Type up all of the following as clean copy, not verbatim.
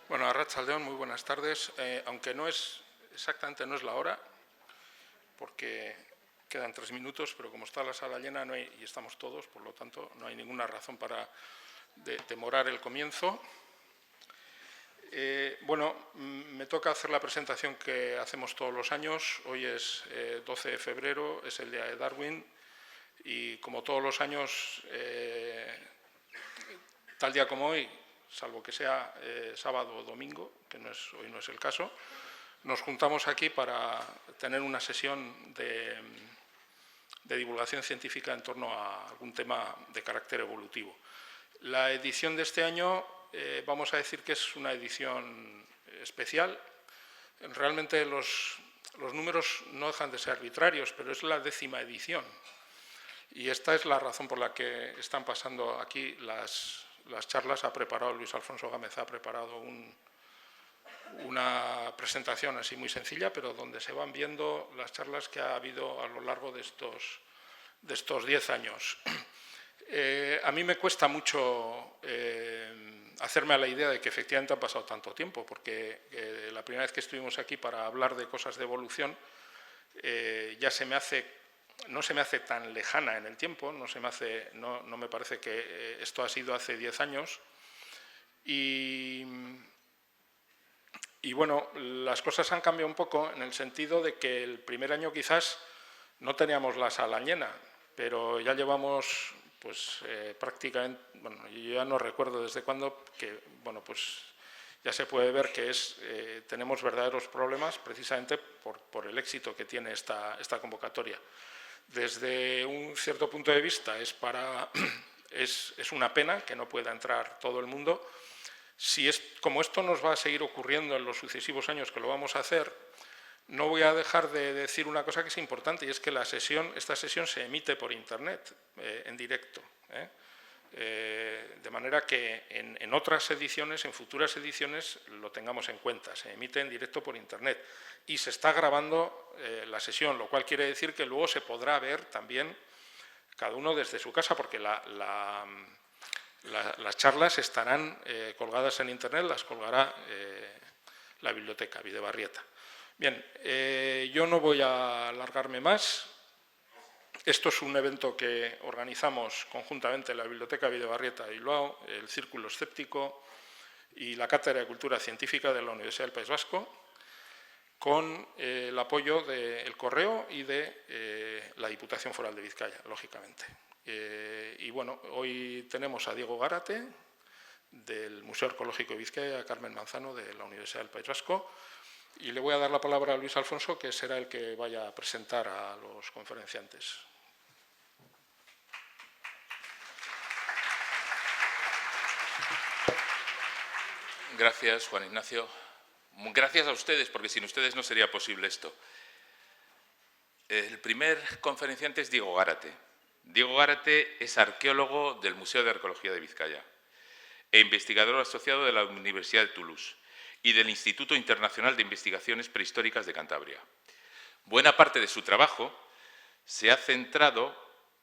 Bueno, Arratsaldeon, muy buenas tardes. Aunque exactamente no es la hora, porque quedan 3 minutos, pero como está la sala llena y estamos todos, por lo tanto, no hay ninguna razón para demorar el comienzo. Bueno, me toca hacer la presentación que hacemos todos los años. Hoy es 12 de febrero, es el Día de Darwin, y como todos los años, tal día como hoy, salvo que sea sábado o domingo, que hoy no es el caso, nos juntamos aquí para tener una sesión de divulgación científica en torno a algún tema de carácter evolutivo. La edición de este año vamos a decir que es una edición especial. Realmente los números no dejan de ser arbitrarios, pero es la 10ª edición. Y esta es la razón por la que están pasando aquí las charlas. Ha preparado Luis Alfonso Gámez, ha preparado una presentación así muy sencilla, pero donde se van viendo las charlas que ha habido a lo largo de estos 10 años. A mí me cuesta mucho hacerme a la idea de que efectivamente ha pasado tanto tiempo, porque la primera vez que estuvimos aquí para hablar de cosas de evolución ya no se me hace tan lejana en el tiempo, no me parece que esto ha sido hace 10 años. Y bueno, las cosas han cambiado un poco en el sentido de que el primer año quizás no teníamos la sala llena, pero ya llevamos pues prácticamente, bueno, yo ya no recuerdo desde cuándo, que bueno, pues ya se puede ver que tenemos verdaderos problemas precisamente por el éxito que tiene esta convocatoria. Desde un cierto punto de vista es una pena que no pueda entrar todo el mundo. Como esto nos va a seguir ocurriendo en los sucesivos años que lo vamos a hacer, no voy a dejar de decir una cosa que es importante, y es que esta sesión se emite por Internet, en directo. De manera que en otras ediciones, en futuras ediciones, lo tengamos en cuenta. Se emite en directo por Internet y se está grabando la sesión, lo cual quiere decir que luego se podrá ver también cada uno desde su casa, porque las charlas estarán colgadas en Internet, las colgará la biblioteca Videbarrieta. Bien, yo no voy a alargarme más. Esto es un evento que organizamos conjuntamente la Biblioteca Videbarrieta de Bilbao, el Círculo Escéptico y la Cátedra de Cultura Científica de la Universidad del País Vasco, con el apoyo del Correo y de la Diputación Foral de Vizcaya, lógicamente. Y bueno, hoy tenemos a Diego Gárate, del Museo Arqueológico de Vizcaya, a Carmen Manzano, de la Universidad del País Vasco, y le voy a dar la palabra a Luis Alfonso, que será el que vaya a presentar a los conferenciantes. Gracias, Juan Ignacio. Gracias a ustedes, porque sin ustedes no sería posible esto. El primer conferenciante es Diego Gárate. Diego Gárate es arqueólogo del Museo de Arqueología de Vizcaya e investigador asociado de la Universidad de Toulouse y del Instituto Internacional de Investigaciones Prehistóricas de Cantabria. Buena parte de su trabajo se ha centrado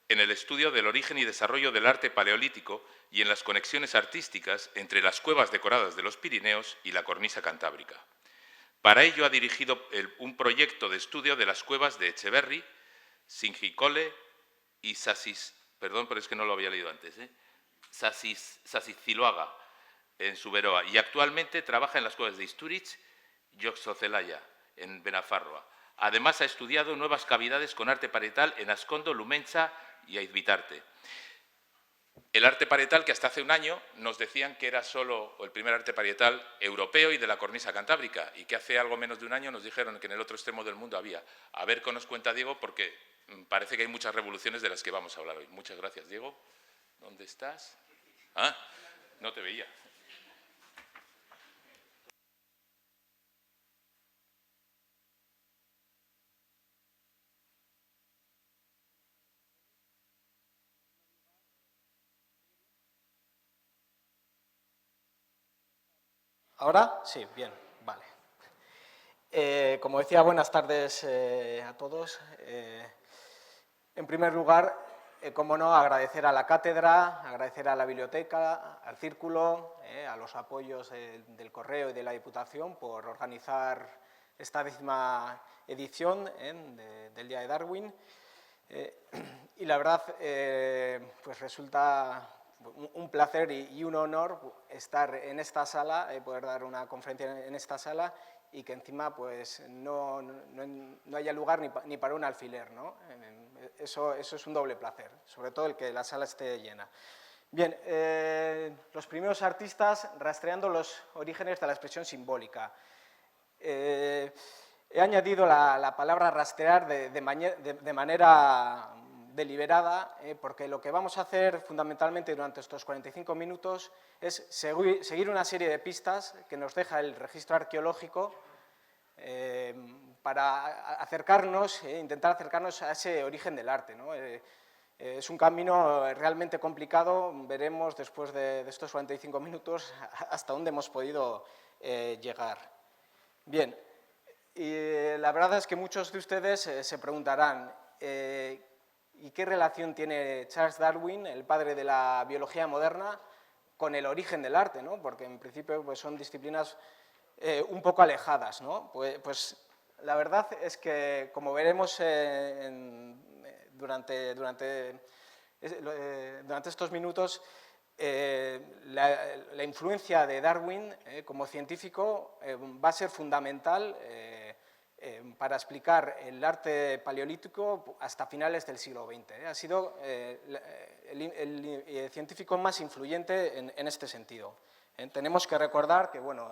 en el estudio del origen y desarrollo del arte paleolítico y en las conexiones artísticas entre las cuevas decoradas de los Pirineos y la cornisa cantábrica. Para ello ha dirigido un proyecto de estudio de las cuevas de Echeverri, Singicole y perdón, pero es que no lo había leído antes, Sasiciloaga, en Zuberoa, y actualmente trabaja en las cuevas de Istúriz y Oxocelaya, en Benafarroa. Además, ha estudiado nuevas cavidades con arte parietal en Ascondo, Lumencha y Aizbitarte. El arte parietal, que hasta hace un año nos decían que era solo el primer arte parietal europeo y de la cornisa cantábrica, y que hace algo menos de un año nos dijeron que en el otro extremo del mundo había. A ver qué nos cuenta Diego, porque parece que hay muchas revoluciones de las que vamos a hablar hoy. Muchas gracias, Diego. ¿Dónde estás? Ah, no te veía. ¿Ahora? Sí, bien, vale. Como decía, buenas tardes a todos. En primer lugar, como no, agradecer a la cátedra, agradecer a la biblioteca, al Círculo, a los apoyos del Correo y de la Diputación por organizar esta 10ª edición del Día de Darwin. Y la verdad, pues resulta un placer y un honor estar en esta sala, poder dar una conferencia en esta sala y que encima pues, no haya lugar ni para un alfiler, ¿no? Eso es un doble placer, sobre todo el que la sala esté llena. Bien, los primeros artistas rastreando los orígenes de la expresión simbólica. He añadido la palabra rastrear de manera deliberada, porque lo que vamos a hacer fundamentalmente durante estos 45 minutos es seguir una serie de pistas que nos deja el registro arqueológico para acercarnos, intentar acercarnos a ese origen del arte, ¿no? Es un camino realmente complicado, veremos después de estos 45 minutos hasta dónde hemos podido llegar. Bien, y la verdad es que muchos de ustedes se preguntarán ¿y qué relación tiene Charles Darwin, el padre de la biología moderna, con el origen del arte, ¿no? Porque en principio pues, son disciplinas un poco alejadas, ¿no? Pues la verdad es que, como veremos durante estos minutos, la influencia de Darwin como científico va a ser fundamental para explicar el arte paleolítico hasta finales del siglo XX. Ha sido el científico más influyente en este sentido. Tenemos que recordar que, bueno,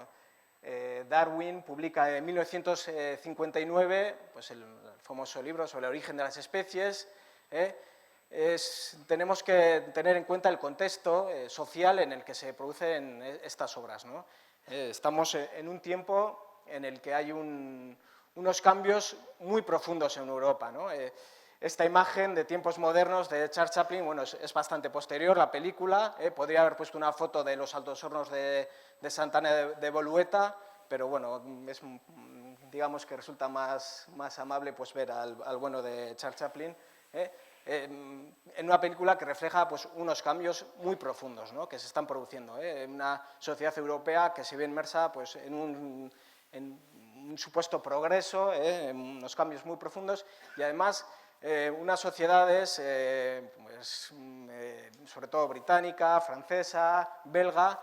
Darwin publica en 1959 pues el famoso libro sobre el origen de las especies. Tenemos que tener en cuenta el contexto social en el que se producen estas obras, ¿no? Estamos en un tiempo en el que hay unos cambios muy profundos en Europa, ¿no? Esta imagen de tiempos modernos de Charles Chaplin, bueno, es bastante posterior, la película, podría haber puesto una foto de los altos hornos de Santana de Bolueta, pero bueno, digamos que resulta más amable pues, ver al bueno de Charles Chaplin, en una película que refleja pues, unos cambios muy profundos, ¿no? Que se están produciendo, en una sociedad europea que se ve inmersa pues, en un supuesto progreso, en unos cambios muy profundos y además unas sociedades, pues, sobre todo británica, francesa, belga,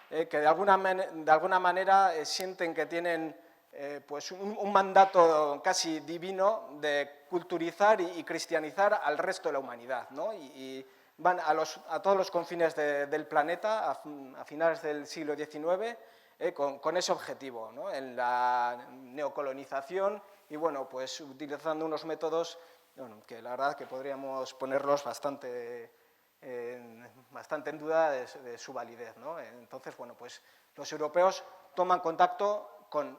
que de alguna manera sienten que tienen pues un mandato casi divino de culturizar y cristianizar al resto de la humanidad, ¿no? Y van a todos los confines del planeta a finales del siglo XIX con ese objetivo, ¿no? En la neocolonización y bueno, pues utilizando unos métodos bueno, que la verdad que podríamos ponerlos bastante en duda de su validez, ¿no? Entonces, bueno, pues los europeos toman contacto con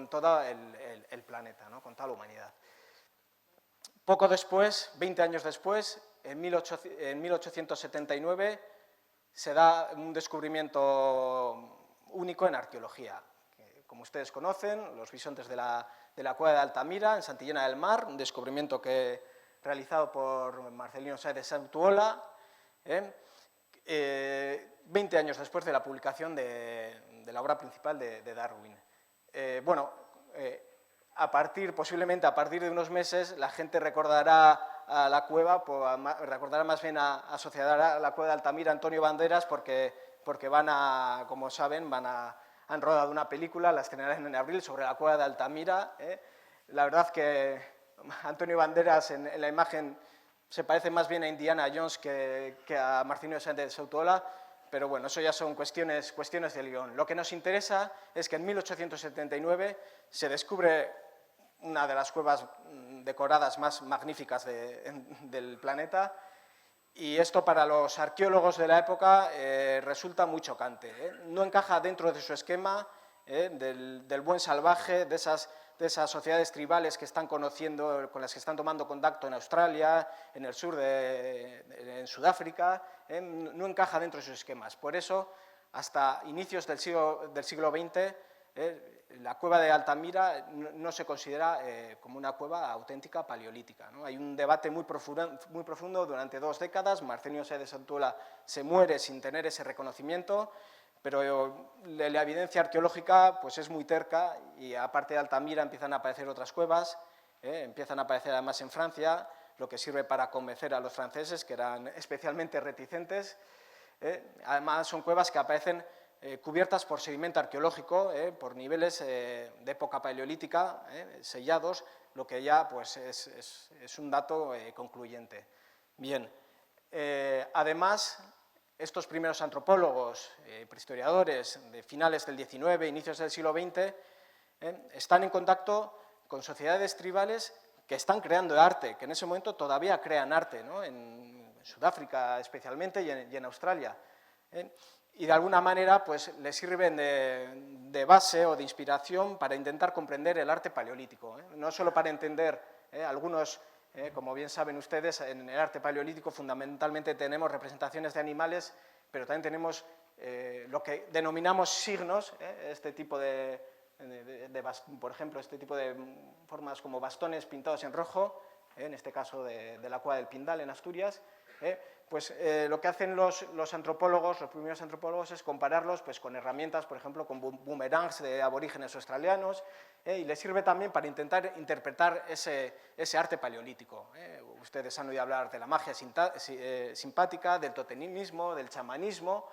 todo el planeta, ¿no? Con toda la humanidad. Poco después, 20 años después, en 1879, se da un descubrimiento único en arqueología. Como ustedes conocen, los bisontes de la cueva de Altamira, en Santillana del Mar, un descubrimiento realizado por Marcelino Sáenz de Sautuola, 20 años después de la publicación de la obra principal de Darwin. Posiblemente a partir de unos meses, la gente recordará a la cueva, recordará más bien asociará a la cueva de Altamira a Antonio Banderas porque como saben, han rodado una película, la estrenarán en abril, sobre la cueva de Altamira. La verdad que Antonio Banderas en la imagen se parece más bien a Indiana Jones que a Marcelino Sáenz de Sautuola, pero bueno, eso ya son cuestiones de guión. Lo que nos interesa es que en 1879 se descubre una de las cuevas decoradas más magníficas del planeta y esto para los arqueólogos de la época resulta muy chocante. No encaja dentro de su esquema del buen salvaje, de esas sociedades tribales que están conociendo, con las que están tomando contacto en Australia, en el sur en Sudáfrica, no encaja dentro de sus esquemas. Por eso, hasta inicios del siglo XX, la cueva de Altamira no se considera como una cueva auténtica paleolítica, ¿no? Hay un debate muy profundo durante 2 décadas. Marcelino Sáez de Santolaya se muere sin tener ese reconocimiento, pero la evidencia arqueológica pues, es muy terca y aparte de Altamira empiezan a aparecer otras cuevas, empiezan a aparecer además en Francia, lo que sirve para convencer a los franceses, que eran especialmente reticentes. Además son cuevas que aparecen cubiertas por sedimento arqueológico, por niveles de época paleolítica, sellados, lo que ya pues, es un dato concluyente. Bien, además, estos primeros antropólogos, prehistoriadores de finales del XIX, inicios del siglo XX, están en contacto con sociedades tribales que están creando arte, que en ese momento todavía crean arte, ¿no? En Sudáfrica especialmente y en Australia. Y de alguna manera pues, les sirven de base o de inspiración para intentar comprender el arte paleolítico, no solo para entender algunos, como bien saben ustedes, en el arte paleolítico fundamentalmente tenemos representaciones de animales, pero también tenemos lo que denominamos signos, este tipo por ejemplo, este tipo de formas como bastones pintados en rojo, en este caso de la cueva del Pindal en Asturias. Pues lo que hacen los antropólogos, los primeros antropólogos, es compararlos pues, con herramientas, por ejemplo, con boomerangs de aborígenes australianos, y les sirve también para intentar interpretar ese arte paleolítico. Ustedes han oído hablar de la magia simpática, del totemismo, del chamanismo.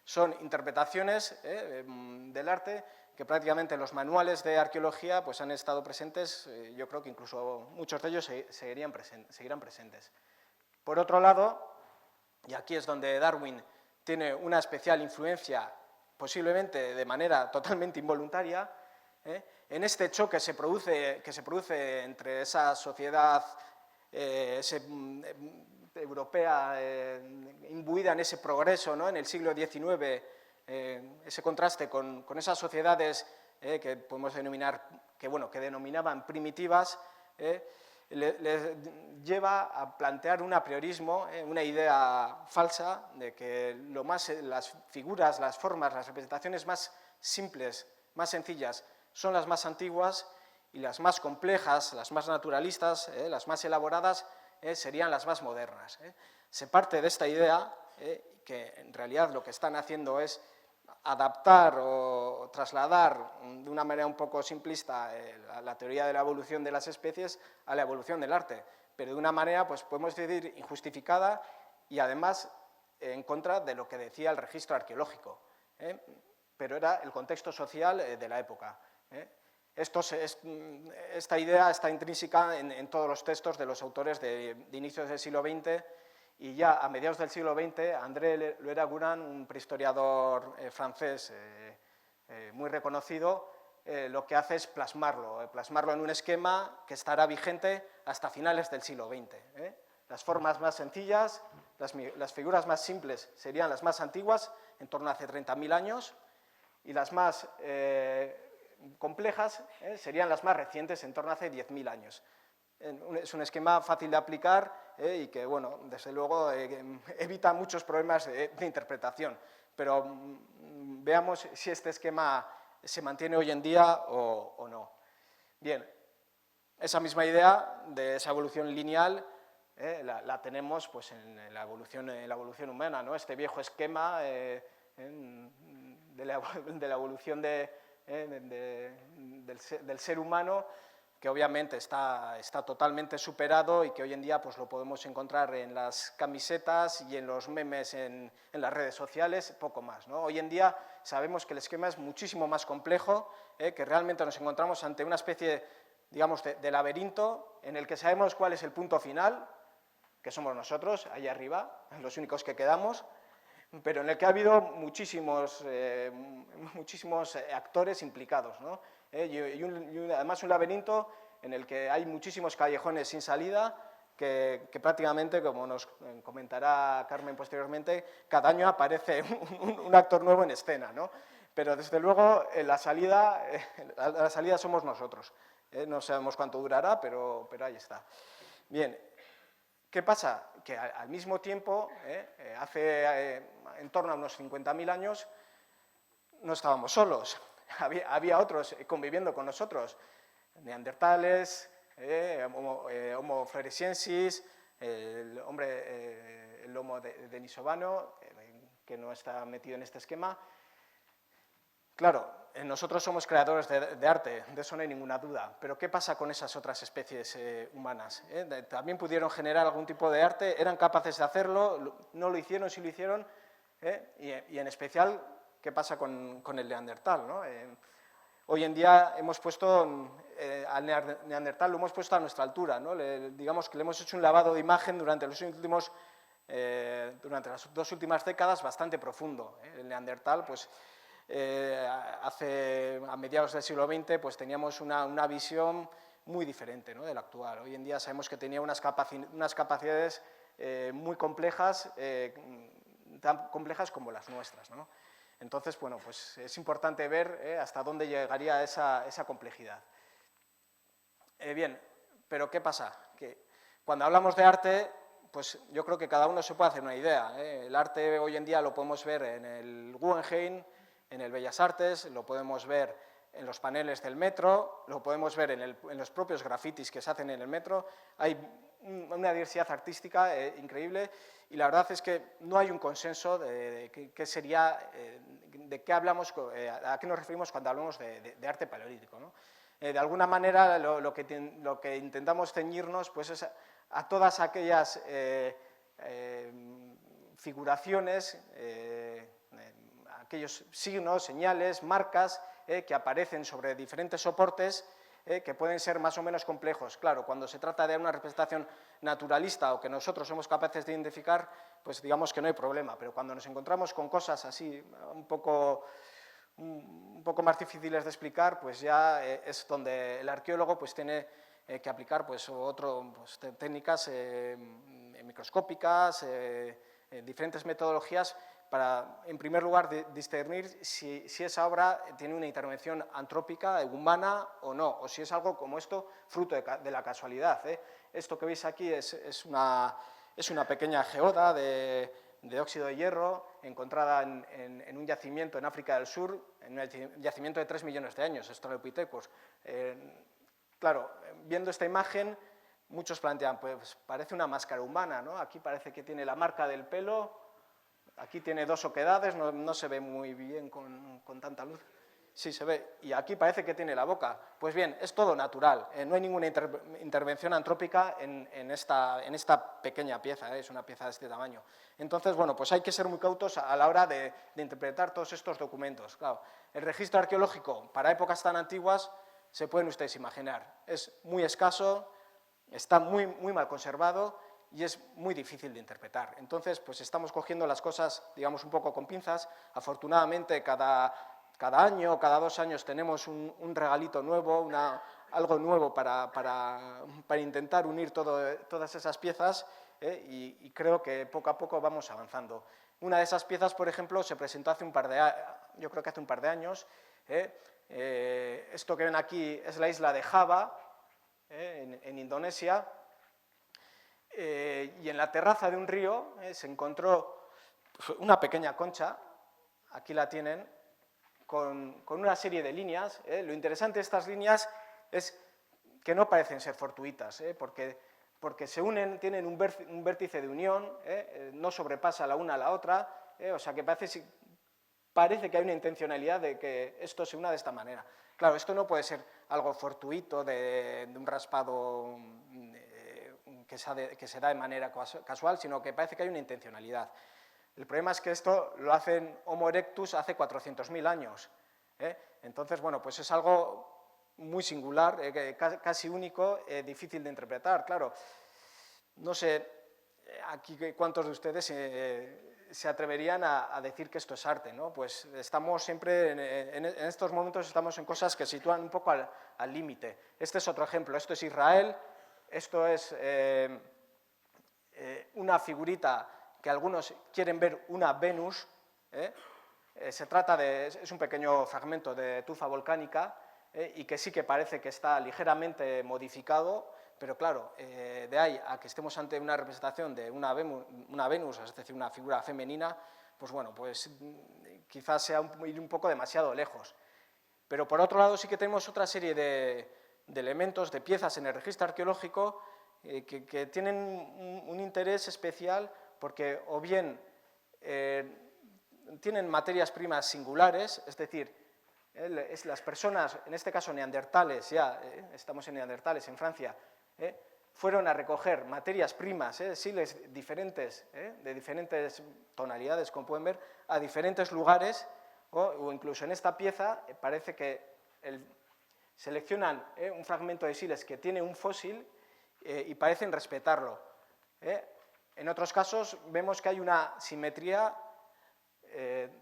Son interpretaciones del arte que prácticamente en los manuales de arqueología pues, han estado presentes, yo creo que incluso muchos de ellos seguirán presentes. Por otro lado, y aquí es donde Darwin tiene una especial influencia, posiblemente de manera totalmente involuntaria, en este choque que se produce entre esa sociedad europea imbuida en ese progreso, ¿no? En el siglo XIX, ese contraste con esas sociedades que podemos denominar, que denominaban primitivas, les lleva a plantear un apriorismo, una idea falsa de que las figuras, las formas, las representaciones más simples, más sencillas, son las más antiguas y las más complejas, las más naturalistas, las más elaboradas, serían las más modernas. Se parte de esta idea, que en realidad lo que están haciendo es adaptar o trasladar de una manera un poco simplista la teoría de la evolución de las especies a la evolución del arte, pero de una manera, pues podemos decir, injustificada y además en contra de lo que decía el registro arqueológico, pero era el contexto social de la época. Esta idea está intrínseca en todos los textos de los autores de inicios del siglo XX, y ya a mediados del siglo XX, André Leragurant, un prehistoriador francés muy reconocido, lo que hace es plasmarlo en un esquema que estará vigente hasta finales del siglo XX. Las formas más sencillas, las figuras más simples serían las más antiguas, en torno a hace 30.000 años, y las más complejas serían las más recientes, en torno a hace 10.000 años. Es un esquema fácil de aplicar y que, bueno, desde luego evita muchos problemas de interpretación, pero veamos si este esquema se mantiene hoy en día o no. Bien, esa misma idea de esa evolución lineal la tenemos pues, en la evolución humana, ¿no? Este viejo esquema de la evolución del ser humano, que obviamente está totalmente superado y que hoy en día pues, lo podemos encontrar en las camisetas y en los memes en las redes sociales, poco más, ¿no? Hoy en día sabemos que el esquema es muchísimo más complejo, que realmente nos encontramos ante una especie, digamos, de laberinto en el que sabemos cuál es el punto final, que somos nosotros, allá arriba, los únicos que quedamos, pero en el que ha habido muchísimos actores implicados, ¿no? Y además un laberinto en el que hay muchísimos callejones sin salida que prácticamente, como nos comentará Carmen posteriormente, cada año aparece un actor nuevo en escena, ¿no? Pero desde luego la salida somos nosotros. No sabemos cuánto durará, pero ahí está. Bien, ¿qué pasa? Que al mismo tiempo, hace en torno a unos 50.000 años, no estábamos solos. había otros conviviendo con nosotros, neandertales, Homo floresiensis, el Homo denisovano, que no está metido en este esquema. Claro, nosotros somos creadores de arte, de eso no hay ninguna duda, pero ¿qué pasa con esas otras especies humanas? También pudieron generar algún tipo de arte, eran capaces de hacerlo, no lo hicieron, sí lo hicieron, y en especial, ¿qué pasa con el neandertal, ¿no? Hoy en día hemos puesto al neandertal, lo hemos puesto a nuestra altura, ¿no? Digamos que le hemos hecho un lavado de imagen durante las 2 últimas décadas bastante profundo. El neandertal, pues, a mediados del siglo XX, pues teníamos una visión muy diferente, ¿no?, de la actual. Hoy en día sabemos que tenía unas capacidades muy complejas, tan complejas como las nuestras, ¿no? Entonces, bueno, pues es importante ver hasta dónde llegaría esa complejidad. Bien, pero ¿qué pasa? Que cuando hablamos de arte, pues yo creo que cada uno se puede hacer una idea. El arte hoy en día lo podemos ver en el Guggenheim, en el Bellas Artes, lo podemos ver en los paneles del metro, lo podemos ver en los propios grafitis que se hacen en el metro. Hay una diversidad artística increíble y la verdad es que no hay un consenso de qué sería, de qué hablamos, a qué nos referimos cuando hablamos de arte paleolítico, ¿no? De alguna manera lo que intentamos ceñirnos, pues, es a todas aquellas figuraciones, aquellos signos, señales, marcas que aparecen sobre diferentes soportes que pueden ser más o menos complejos. Claro, cuando se trata de una representación naturalista o que nosotros somos capaces de identificar, pues digamos que no hay problema, pero cuando nos encontramos con cosas así un poco más difíciles de explicar, pues ya es donde el arqueólogo pues tiene que aplicar pues técnicas microscópicas, diferentes metodologías para, en primer lugar, discernir si esa obra tiene una intervención antrópica, humana o no, o si es algo como esto, fruto de la casualidad. Esto que veis aquí es una pequeña geoda de óxido de hierro encontrada en un yacimiento en África del Sur, en un yacimiento de 3 millones de años, Australopithecus. Claro, viendo esta imagen, muchos plantean, pues parece una máscara humana, ¿no? Aquí parece que tiene la marca del pelo. Aquí tiene 2 oquedades, no se ve muy bien con tanta luz. Sí, se ve. Y aquí parece que tiene la boca. Pues bien, es todo natural. No hay ninguna intervención antrópica en esta pequeña pieza. Es una pieza de este tamaño. Entonces, bueno, pues hay que ser muy cautos a la hora de interpretar todos estos documentos. Claro, el registro arqueológico para épocas tan antiguas, se pueden ustedes imaginar, es muy escaso, está muy mal conservado y es muy difícil de interpretar. Entonces, pues estamos cogiendo las cosas, digamos, un poco con pinzas. Afortunadamente, cada año, cada 2 años tenemos un regalito nuevo, algo nuevo para intentar unir todas esas piezas, y creo que poco a poco vamos avanzando. Una de esas piezas, por ejemplo, se presentó hace un par de años. Esto que ven aquí es la isla de Java, en Indonesia. Y en la terraza de un río se encontró una pequeña concha, aquí la tienen, con una serie de líneas. Lo interesante de estas líneas es que no parecen ser fortuitas, porque se unen, tienen un vértice de unión, no sobrepasa la una a la otra, o sea que parece que hay una intencionalidad de que esto se una de esta manera. Claro, esto no puede ser algo fortuito de un raspado que se da de manera casual, sino que parece que hay una intencionalidad. El problema es que esto lo hacen Homo erectus hace 400.000 años. Entonces, bueno, pues es algo muy singular, casi único, difícil de interpretar. Claro, no sé aquí cuántos de ustedes se atreverían a decir que esto es arte, ¿no? Pues estamos siempre, en estos momentos estamos en cosas que sitúan un poco al límite. Este es otro ejemplo, esto es Israel. Esto es una figurita que algunos quieren ver una Venus. Se trata es un pequeño fragmento de tufa volcánica y que sí que parece que está ligeramente modificado, pero claro, de ahí a que estemos ante una representación de una Venus, es decir, una figura femenina, pues bueno, pues quizás sea ir un poco demasiado lejos. Pero por otro lado sí que tenemos otra serie de elementos, de piezas en el registro arqueológico que tienen un interés especial porque o bien tienen materias primas singulares, es decir, las personas, en este caso neandertales, estamos en neandertales en Francia, fueron a recoger materias primas, siles diferentes, de diferentes tonalidades, como pueden ver, a diferentes lugares, o incluso en esta pieza parece que seleccionan un fragmento de siles que tiene un fósil y parecen respetarlo. En otros casos vemos que hay una simetría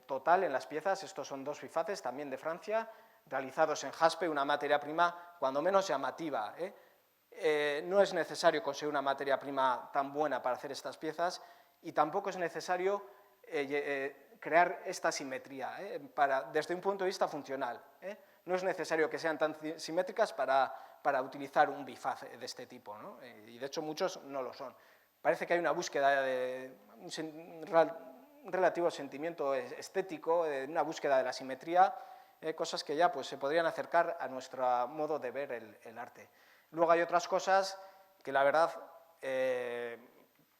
total en las piezas. Estos son dos bifaces también de Francia, realizados en jaspe, una materia prima cuando menos llamativa. No es necesario conseguir una materia prima tan buena para hacer estas piezas y tampoco es necesario crear esta simetría desde un punto de vista funcional. No es necesario que sean tan simétricas para utilizar un bifaz de este tipo, ¿no? Y de hecho muchos no lo son. Parece que hay una búsqueda de un relativo sentimiento estético, de una búsqueda de la simetría, cosas que ya pues, se podrían acercar a nuestro modo de ver el arte. Luego hay otras cosas que la verdad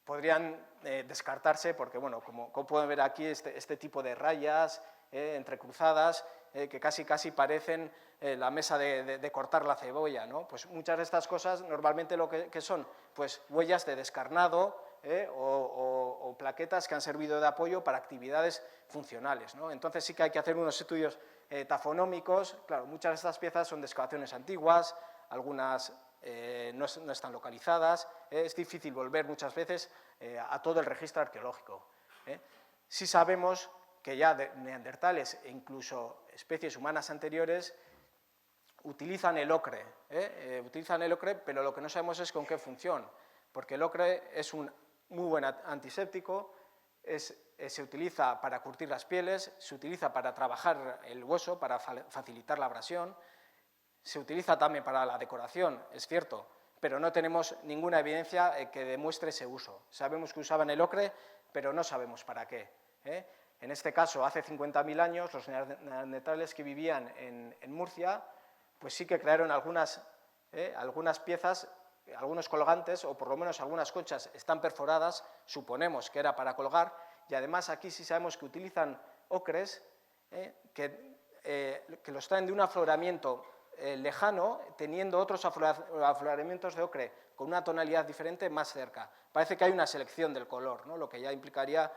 podrían descartarse porque, bueno, como pueden ver aquí, este tipo de rayas entrecruzadas que casi parecen la mesa de cortar la cebolla, ¿no? Pues muchas de estas cosas normalmente lo que son pues, huellas de descarnado o plaquetas que han servido de apoyo para actividades funcionales, ¿no? Entonces sí que hay que hacer unos estudios tafonómicos. Claro, muchas de estas piezas son de excavaciones antiguas, algunas no están localizadas, es difícil volver muchas veces a todo el registro arqueológico. Sí sabemos que ya neandertales e incluso especies humanas anteriores utilizan el ocre, pero lo que no sabemos es con qué función, porque el ocre es un muy buen antiséptico, se utiliza para curtir las pieles, se utiliza para trabajar el hueso, para facilitar la abrasión, se utiliza también para la decoración, es cierto, pero no tenemos ninguna evidencia que demuestre ese uso. Sabemos que usaban el ocre, pero no sabemos para qué. En este caso, hace 50.000 años, los neandertales que vivían en Murcia, pues sí que crearon algunas piezas, algunos colgantes, o por lo menos algunas conchas están perforadas, suponemos que era para colgar, y además aquí sí sabemos que utilizan ocres que los traen de un afloramiento lejano, teniendo otros afloramientos de ocre con una tonalidad diferente más cerca. Parece que hay una selección del color, ¿no? Lo que ya implicaría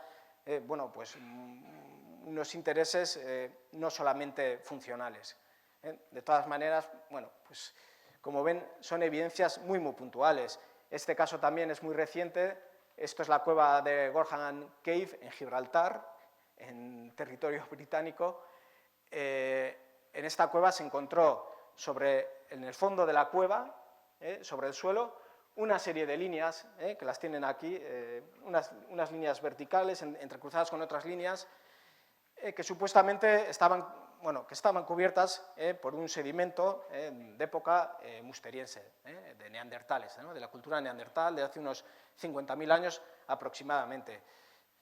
bueno, pues, unos intereses no solamente funcionales. De todas maneras, bueno, pues, como ven, son evidencias muy puntuales. Este caso también es muy reciente. Esto es la cueva de Gorham Cave en Gibraltar, en territorio británico. En esta cueva se encontró en el fondo de la cueva, sobre el suelo, una serie de líneas, que las tienen aquí, unas líneas verticales entrecruzadas con otras líneas, que supuestamente estaban cubiertas por un sedimento de época musteriense, de neandertales, ¿no? De la cultura neandertal de hace unos 50.000 años aproximadamente.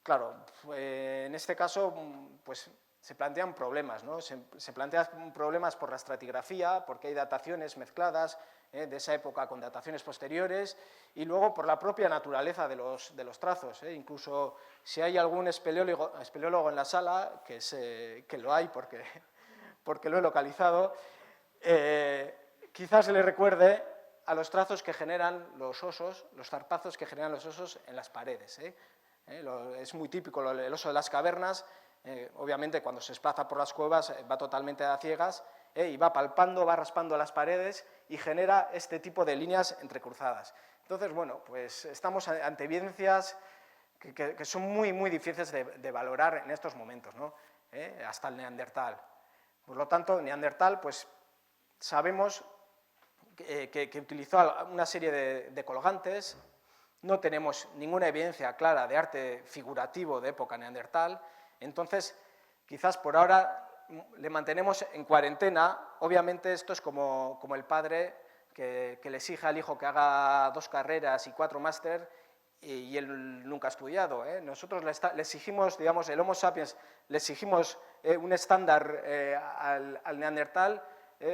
Claro, en este caso, pues, se plantean problemas, ¿no? Se plantean problemas por la estratigrafía, porque hay dataciones mezcladas de esa época con dataciones posteriores, y luego por la propia naturaleza de los trazos. Incluso si hay algún espeleólogo en la sala, que lo hay porque lo he localizado, quizás se le recuerde a los trazos que generan los osos, los zarpazos que generan los osos en las paredes. Es muy típico el oso de las cavernas. Obviamente, cuando se desplaza por las cuevas va totalmente a ciegas y va palpando, va raspando las paredes y genera este tipo de líneas entrecruzadas. Entonces, bueno, pues estamos ante evidencias que son muy difíciles de valorar en estos momentos, ¿no? Hasta el neandertal. Por lo tanto, neandertal, pues sabemos que utilizó una serie de colgantes. No tenemos ninguna evidencia clara de arte figurativo de época neandertal. Entonces, quizás por ahora le mantenemos en cuarentena. Obviamente esto es como el padre que le exige al hijo que haga 2 carreras y 4 máster y él nunca ha estudiado. Nosotros le exigimos, digamos, el Homo sapiens, le exigimos un estándar al neandertal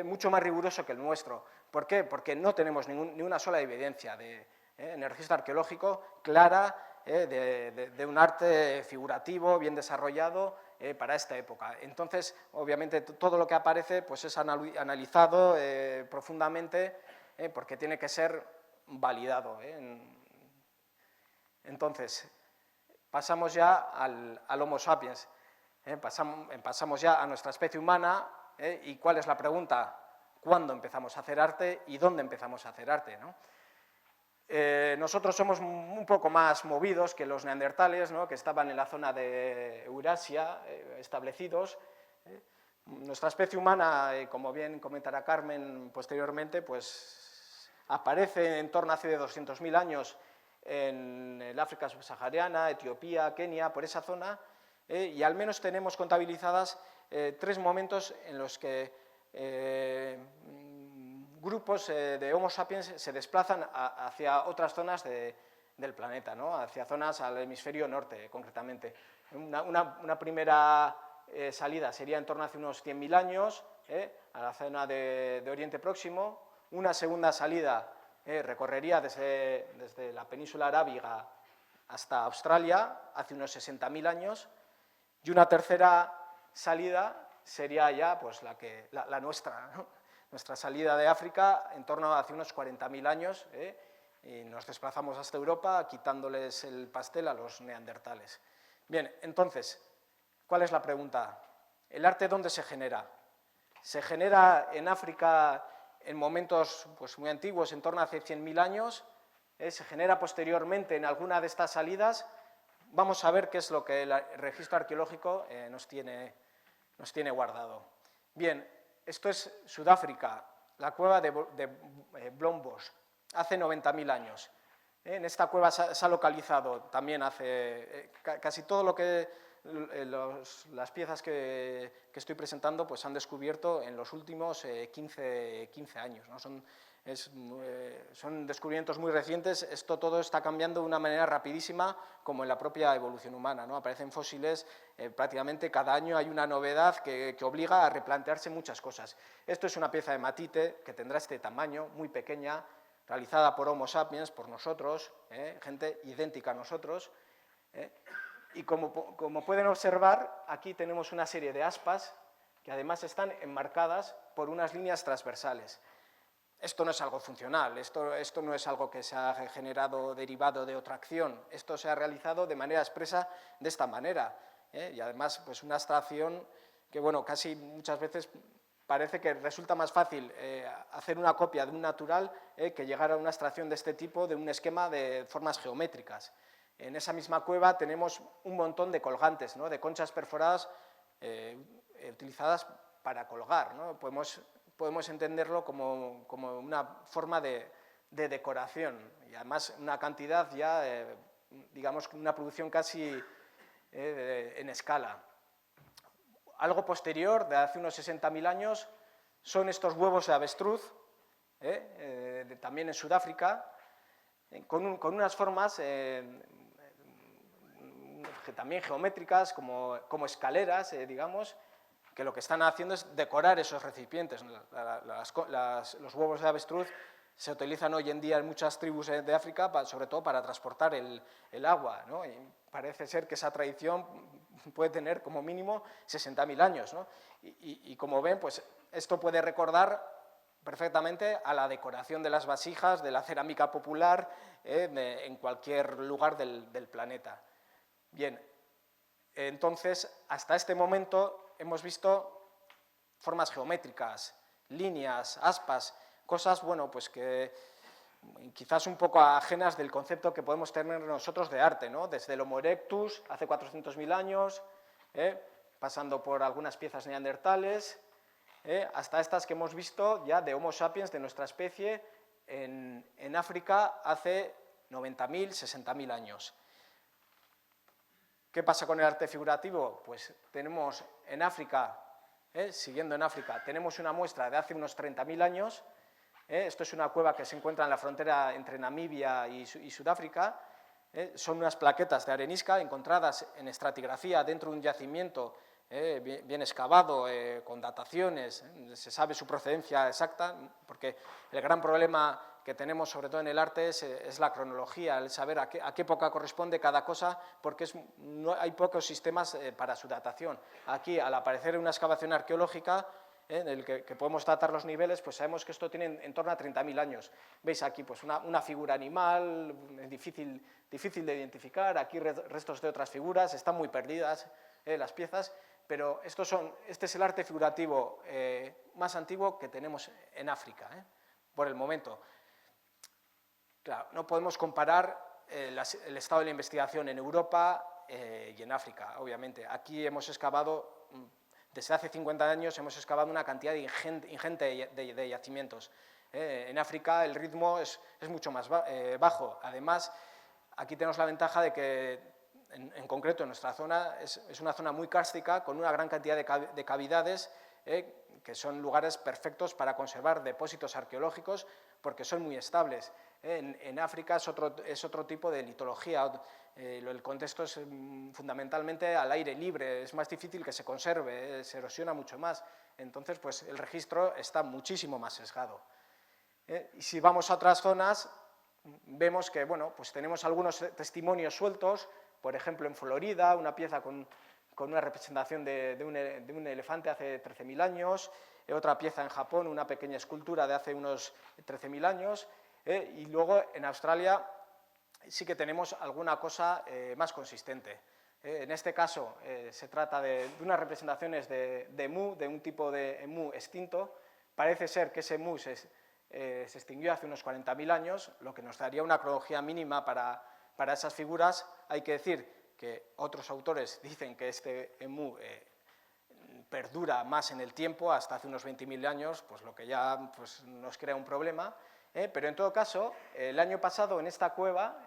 mucho más riguroso que el nuestro. ¿Por qué? Porque no tenemos ni una sola evidencia en el registro arqueológico clara de un arte figurativo bien desarrollado para esta época. Entonces, obviamente, todo lo que aparece pues, es analizado profundamente porque tiene que ser validado. Entonces, pasamos ya al Homo sapiens, pasamos ya a nuestra especie humana, y ¿cuál es la pregunta? ¿Cuándo empezamos a hacer arte y dónde empezamos a hacer arte, ¿no? Nosotros somos un poco más movidos que los neandertales, ¿no?, que estaban en la zona de Eurasia establecidos. Nuestra especie humana, como bien comentará Carmen posteriormente, pues aparece en torno a hace 200.000 años en el África subsahariana, Etiopía, Kenia, por esa zona, y al menos tenemos contabilizadas 3 momentos en los que grupos de Homo sapiens se desplazan hacia otras zonas del planeta, ¿no?, hacia zonas al hemisferio norte, concretamente. Una primera salida sería en torno a hace unos 100.000 años, a la zona de Oriente Próximo. Una segunda salida recorrería desde la península arábiga hasta Australia, hace unos 60.000 años. Y una tercera salida sería ya pues, la nuestra, ¿no?, nuestra salida de África en torno a hace unos 40.000 años, y nos desplazamos hasta Europa quitándoles el pastel a los neandertales. Bien, entonces, ¿cuál es la pregunta? ¿El arte dónde se genera? ¿Se genera en África en momentos pues, muy antiguos, en torno a hace 100.000 años? ¿Se genera posteriormente en alguna de estas salidas? Vamos a ver qué es lo que el registro arqueológico nos tiene guardado. Bien, esto es Sudáfrica, la cueva de Bloemfontein, hace 90.000 años. En esta cueva se ha localizado también hace casi todo lo que las piezas que estoy presentando pues han descubierto en los últimos 15 años, ¿no? Son descubrimientos muy recientes. Esto todo está cambiando de una manera rapidísima, como en la propia evolución humana, ¿no? Aparecen fósiles prácticamente cada año, hay una novedad que obliga a replantearse muchas cosas. Esto es una pieza de matite que tendrá este tamaño, muy pequeña, realizada por Homo sapiens, por nosotros, gente idéntica a nosotros. Y como pueden observar, aquí tenemos una serie de aspas que además están enmarcadas por unas líneas transversales. Esto no es algo funcional, esto no es algo que se ha generado derivado de otra acción, esto se ha realizado de manera expresa de esta manera, y además pues una abstracción que bueno, casi muchas veces parece que resulta más fácil hacer una copia de un natural que llegar a una abstracción de este tipo de un esquema de formas geométricas. En esa misma cueva tenemos un montón de colgantes, ¿no?, de conchas perforadas utilizadas para colgar, ¿no? Podemos entenderlo como una forma de decoración y además una cantidad ya, digamos, una producción casi en escala. Algo posterior, de hace unos 60.000 años, son estos huevos de avestruz, también en Sudáfrica, con unas formas también geométricas, como escaleras, digamos, que lo que están haciendo es decorar esos recipientes. Los huevos de avestruz se utilizan hoy en día en muchas tribus de África, sobre todo para transportar el agua, ¿no? Y parece ser que esa tradición puede tener como mínimo 60.000 años, ¿no? Y como ven, pues esto puede recordar perfectamente a la decoración de las vasijas, de la cerámica popular, en cualquier lugar del planeta. Bien, entonces, hasta este momento hemos visto formas geométricas, líneas, aspas, cosas, bueno, pues que quizás un poco ajenas del concepto que podemos tener nosotros de arte, ¿no? Desde el Homo erectus, hace 400.000 años, pasando por algunas piezas neandertales, hasta estas que hemos visto ya de Homo sapiens, de nuestra especie, en África hace 90.000, 60.000 años. ¿Qué pasa con el arte figurativo? Pues tenemos en África, siguiendo en África, tenemos una muestra de hace unos 30.000 años. Esto es una cueva que se encuentra en la frontera entre Namibia y Sudáfrica. Son unas plaquetas de arenisca encontradas en estratigrafía dentro de un yacimiento bien excavado, con dataciones, se sabe su procedencia exacta, porque el gran problema que tenemos, sobre todo en el arte, es la cronología, el saber a qué época corresponde cada cosa, porque hay pocos sistemas para su datación. Aquí, al aparecer una excavación arqueológica, en el que podemos datar los niveles, pues sabemos que esto tiene en torno a 30.000 años. Veis aquí pues una figura animal, difícil de identificar, aquí restos de otras figuras, están muy perdidas las piezas, pero este es el arte figurativo más antiguo que tenemos en África, por el momento. Claro, no podemos comparar el estado de la investigación en Europa y en África, obviamente. Aquí hemos excavado, desde hace 50 años, hemos excavado una cantidad ingente de yacimientos. En África el ritmo es mucho más bajo. Además, aquí tenemos la ventaja de que, en concreto, en nuestra zona es una zona muy kárstica, con una gran cantidad de cavidades, que son lugares perfectos para conservar depósitos arqueológicos, porque son muy estables. En África es otro tipo de litología, el contexto es fundamentalmente al aire libre, es más difícil que se conserve, se erosiona mucho más, entonces pues, el registro está muchísimo más sesgado. Y si vamos a otras zonas, vemos que bueno, pues tenemos algunos testimonios sueltos, por ejemplo en Florida, una pieza con una representación de un elefante hace 13.000 años, otra pieza en Japón, una pequeña escultura de hace unos 13.000 años, y luego en Australia sí que tenemos alguna cosa más consistente. En este caso se trata de unas representaciones de emú, de un tipo de emú extinto. Parece ser que ese emú se extinguió hace unos 40.000 años, lo que nos daría una cronología mínima para esas figuras. Hay que decir que otros autores dicen que este emú perdura más en el tiempo, hasta hace unos 20.000 años, pues lo que ya pues, nos crea un problema. Pero en todo caso, el año pasado en esta cueva,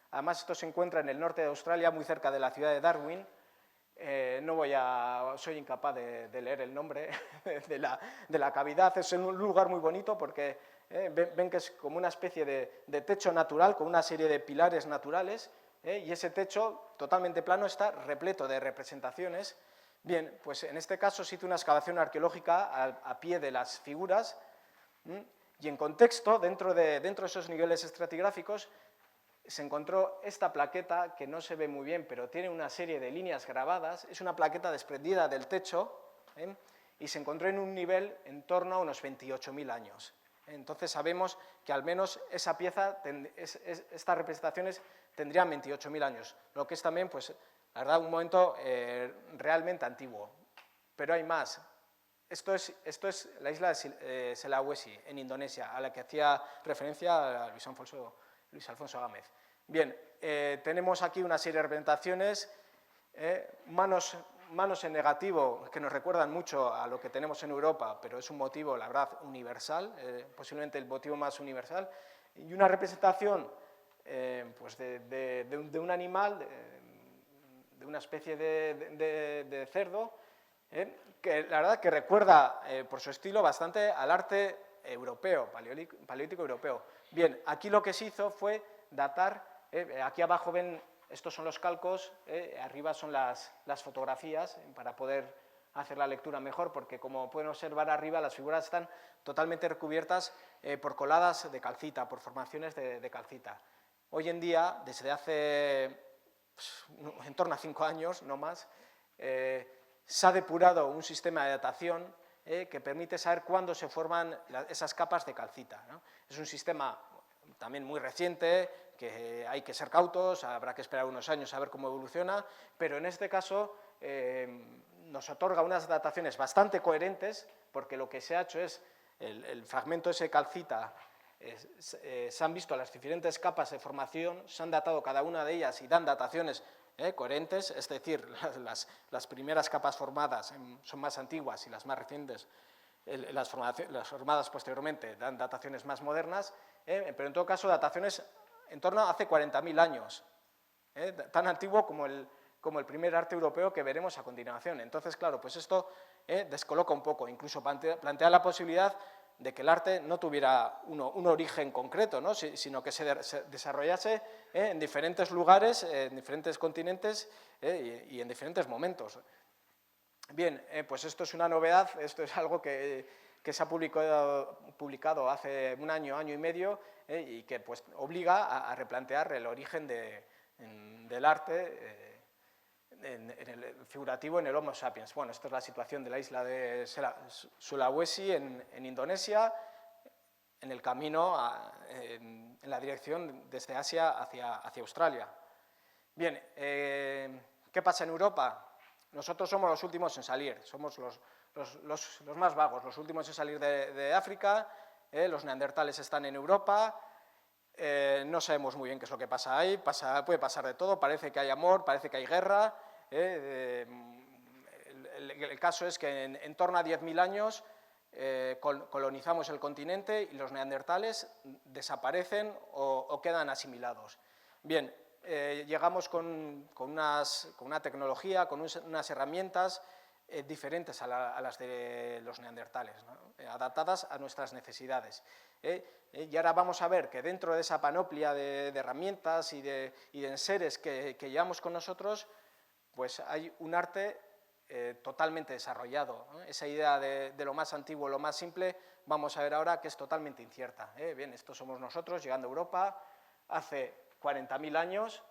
además esto se encuentra en el norte de Australia, muy cerca de la ciudad de Darwin, soy incapaz de leer el nombre de la cavidad, es un lugar muy bonito porque ven que es como una especie de techo natural con una serie de pilares naturales, y ese techo totalmente plano está repleto de representaciones. Bien, pues en este caso se hizo una excavación arqueológica a pie de las figuras, y en contexto, dentro de esos niveles estratigráficos, se encontró esta plaqueta, que no se ve muy bien, pero tiene una serie de líneas grabadas, es una plaqueta desprendida del techo, y se encontró en un nivel en torno a unos 28.000 años. Entonces sabemos que al menos esa pieza, estas representaciones tendrían 28.000 años, lo que es también, pues, la verdad, un momento realmente antiguo. Pero hay más. Esto es la isla de Sulawesi, en Indonesia, a la que hacía referencia Luis Alfonso Gámez. Bien, tenemos aquí una serie de representaciones, manos en negativo, que nos recuerdan mucho a lo que tenemos en Europa, pero es un motivo, la verdad, universal, posiblemente el motivo más universal, y una representación pues de un animal, de una especie de cerdo, que la verdad que recuerda por su estilo bastante al arte europeo, paleolítico europeo. Bien, aquí lo que se hizo fue datar, aquí abajo ven, estos son los calcos, arriba son las fotografías, para poder hacer la lectura mejor, porque como pueden observar arriba, las figuras están totalmente recubiertas por coladas de calcita, por formaciones de calcita. Hoy en día, desde hace pues, en torno a 5 años, no más, se ha depurado un sistema de datación que permite saber cuándo se forman esas capas de calcita, ¿no? Es un sistema también muy reciente, que hay que ser cautos, habrá que esperar unos años a ver cómo evoluciona, pero en este caso nos otorga unas dataciones bastante coherentes, porque lo que se ha hecho es, el fragmento ese calcita, se han visto las diferentes capas de formación, se han datado cada una de ellas y dan dataciones coherentes, es decir, las primeras capas formadas son más antiguas y las más recientes, las formadas posteriormente, dan dataciones más modernas, pero en todo caso dataciones en torno a hace 40.000 años, tan antiguo como el primer arte europeo que veremos a continuación. Entonces, claro, pues esto descoloca un poco, incluso plantea la posibilidad de que el arte no tuviera un origen concreto, ¿no? Sino que se desarrollase en diferentes lugares, en diferentes continentes y en diferentes momentos. Bien, pues esto es una novedad, esto es algo que se ha publicado hace un año, año y medio, y que pues, obliga a replantear el origen del arte en el figurativo en el Homo sapiens. Bueno, esta es la situación de la isla de Sulawesi en Indonesia, en el camino en la dirección desde Asia hacia Australia. Bien, ¿qué pasa en Europa? Nosotros somos los últimos en salir, somos los más vagos, los últimos en salir de África, los neandertales están en Europa, no sabemos muy bien qué es lo que pasa ahí, puede pasar de todo, parece que hay amor, parece que hay guerra. El caso es que en torno a 10.000 años colonizamos el continente y los neandertales desaparecen o quedan asimilados. Bien, llegamos con una tecnología, con unas herramientas diferentes a las de los neandertales, ¿no? Adaptadas a nuestras necesidades. Y ahora vamos a ver que dentro de esa panoplia de herramientas y de enseres que llevamos con nosotros, pues hay un arte totalmente desarrollado, ¿no? Esa idea de lo más antiguo, lo más simple, vamos a ver ahora que es totalmente incierta. Bien, estos somos nosotros llegando a Europa hace 40.000 años,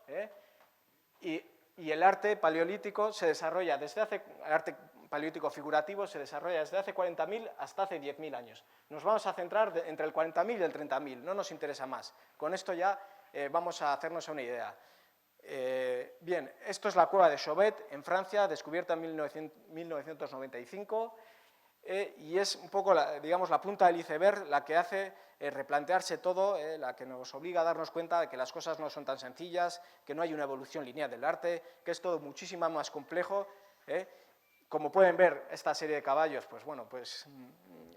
y el arte paleolítico se desarrolla el arte paleolítico figurativo se desarrolla desde hace 40.000 hasta hace 10.000 años. Nos vamos a centrar entre el 40.000 y el 30.000, no nos interesa más. Con esto ya vamos a hacernos una idea. Bien, esto es la cueva de Chauvet, en Francia, descubierta en 1995, y es un poco, digamos, la punta del iceberg la que hace replantearse todo, la que nos obliga a darnos cuenta de que las cosas no son tan sencillas, que no hay una evolución lineal del arte, que es todo muchísimo más complejo. Como pueden ver, esta serie de caballos, pues bueno, pues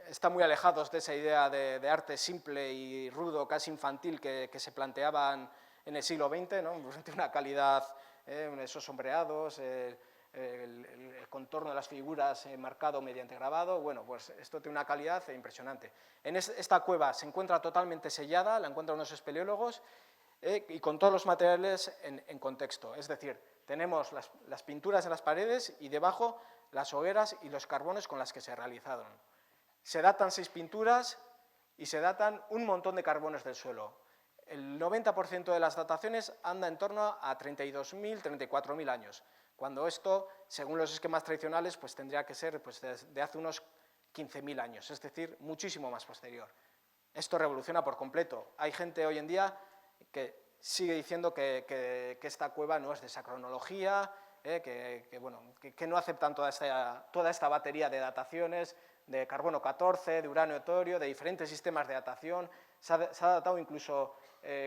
están muy alejados de esa idea de arte simple y rudo, casi infantil, que se planteaban en el siglo XX, ¿no? De una calidad, esos sombreados, el contorno de las figuras marcado mediante grabado. Bueno, pues esto tiene una calidad impresionante. En esta cueva se encuentra totalmente sellada, la encuentran unos espeleólogos, y con todos los materiales en contexto. Es decir, tenemos las pinturas en las paredes y debajo las hogueras y los carbones con las que se realizaron. Se datan 6 pinturas y se datan un montón de carbones del suelo. El 90% de las dataciones anda en torno a 32.000, 34.000 años, cuando esto, según los esquemas tradicionales, pues tendría que ser pues, de hace unos 15.000 años, es decir, muchísimo más posterior. Esto revoluciona por completo. Hay gente hoy en día que sigue diciendo que esta cueva no es de esa cronología, que no aceptan toda esta batería de dataciones, de carbono 14, de uranio torio, de diferentes sistemas de datación. Se ha datado incluso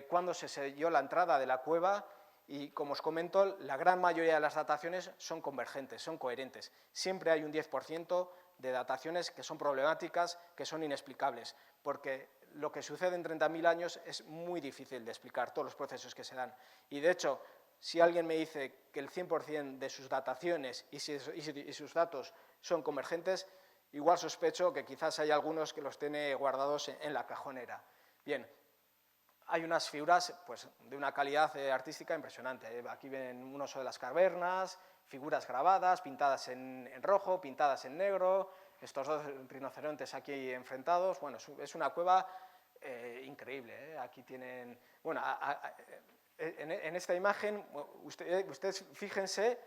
cuando se selló la entrada de la cueva, y como os comento, la gran mayoría de las dataciones son convergentes, son coherentes. Siempre hay un 10% de dataciones que son problemáticas, que son inexplicables, porque lo que sucede en 30.000 años es muy difícil de explicar, todos los procesos que se dan. Y de hecho, si alguien me dice que el 100% de sus dataciones y sus datos son convergentes, igual sospecho que quizás hay algunos que los tiene guardados en la cajonera. Bien, hay unas figuras pues, de una calidad artística impresionante. Aquí ven un oso de las cavernas, figuras grabadas, pintadas en rojo, pintadas en negro, estos dos rinocerontes aquí enfrentados. Bueno, es una cueva increíble. Aquí tienen... Bueno, en esta imagen, ustedes fíjense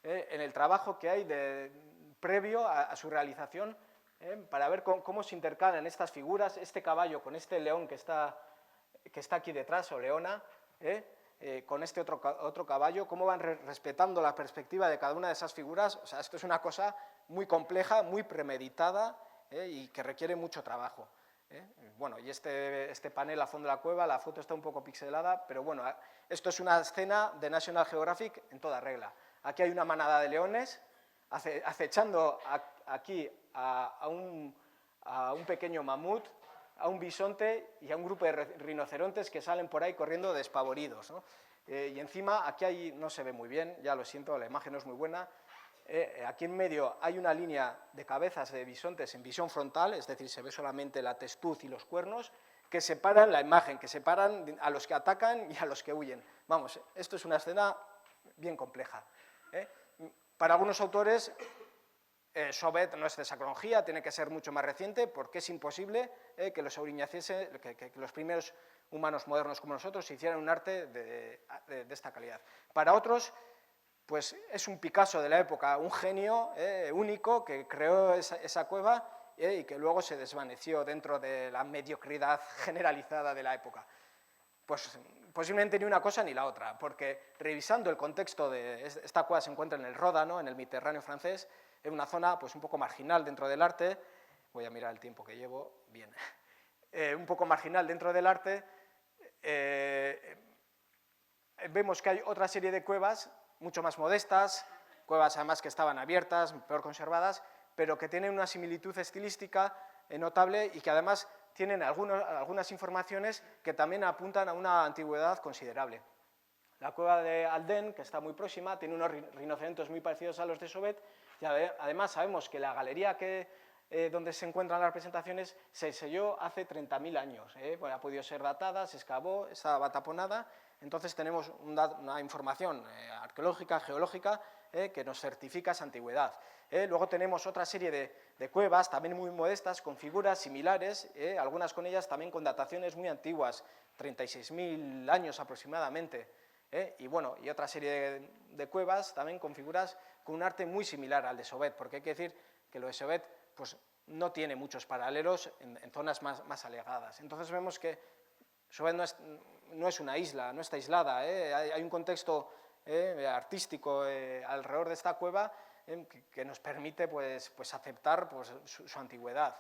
en el trabajo que hay previo a su realización, para ver cómo se intercalan estas figuras, este caballo con este león que está aquí detrás, o leona, con este otro caballo, cómo van respetando la perspectiva de cada una de esas figuras. O sea, esto es una cosa muy compleja, muy premeditada, y que requiere mucho trabajo. Bueno, y este panel a fondo de la cueva, la foto está un poco pixelada, pero bueno, esto es una escena de National Geographic en toda regla. Aquí hay una manada de leones acechando aquí a un pequeño mamut, a un bisonte y a un grupo de rinocerontes que salen por ahí corriendo despavoridos, ¿no? Y encima, aquí no se ve muy bien, ya lo siento, la imagen no es muy buena. Aquí en medio hay una línea de cabezas de bisontes en visión frontal, es decir, se ve solamente la testuz y los cuernos, que separan la imagen, que separan a los que atacan y a los que huyen. Vamos, esto es una escena bien compleja. Para algunos autores Sobet no es de esa cronología, tiene que ser mucho más reciente, porque es imposible que los auriñacenses, que los primeros humanos modernos como nosotros hicieran un arte de esta calidad. Para otros, pues es un Picasso de la época, un genio único que creó esa cueva y que luego se desvaneció dentro de la mediocridad generalizada de la época. Pues posiblemente ni una cosa ni la otra, porque revisando el contexto de esta cueva se encuentra en el Ródano, en el Mediterráneo francés, en una zona pues un poco marginal dentro del arte. Voy a mirar el tiempo que llevo, bien, un poco marginal dentro del arte. Vemos que hay otra serie de cuevas mucho más modestas, cuevas además que estaban abiertas, peor conservadas, pero que tienen una similitud estilística notable y que además tienen algunas informaciones que también apuntan a una antigüedad considerable. La cueva de Alden, que está muy próxima, tiene unos rinocerontes muy parecidos a los de Sobet, y además sabemos que la galería donde se encuentran las representaciones se selló hace 30.000 años. Bueno, ha podido ser datada, se excavó, estaba taponada, entonces tenemos una información arqueológica, geológica, que nos certifica esa antigüedad. Luego tenemos otra serie de cuevas, también muy modestas, con figuras similares, algunas con ellas también con dataciones muy antiguas, 36.000 años aproximadamente. Y bueno, y otra serie de cuevas también con figuras con un arte muy similar al de Sobet, porque hay que decir que lo de Sobet pues, no tiene muchos paralelos en zonas más alejadas. Entonces vemos que Sobet no es una isla, no está aislada, hay un contexto artístico alrededor de esta cueva que nos permite pues, aceptar pues, su antigüedad.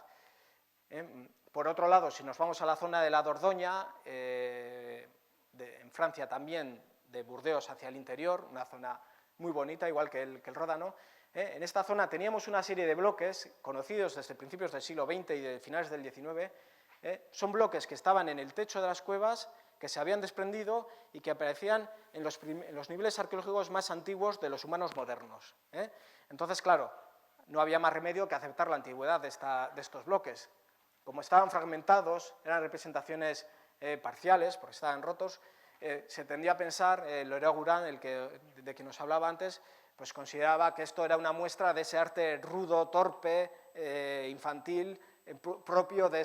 Por otro lado, si nos vamos a la zona de la Dordoña, en Francia también, de Burdeos hacia el interior, una zona muy bonita, igual que el Ródano. En esta zona teníamos una serie de bloques conocidos desde principios del siglo XX y de finales del XIX. Son bloques que estaban en el techo de las cuevas, que se habían desprendido y que aparecían en los niveles arqueológicos más antiguos de los humanos modernos. Entonces, claro, no había más remedio que aceptar la antigüedad de estos bloques. Como estaban fragmentados, eran representaciones parciales, porque estaban rotos, se tendía a pensar, Laurent Gourand, de quien nos hablaba antes, pues consideraba que esto era una muestra de ese arte rudo, torpe, infantil, propio de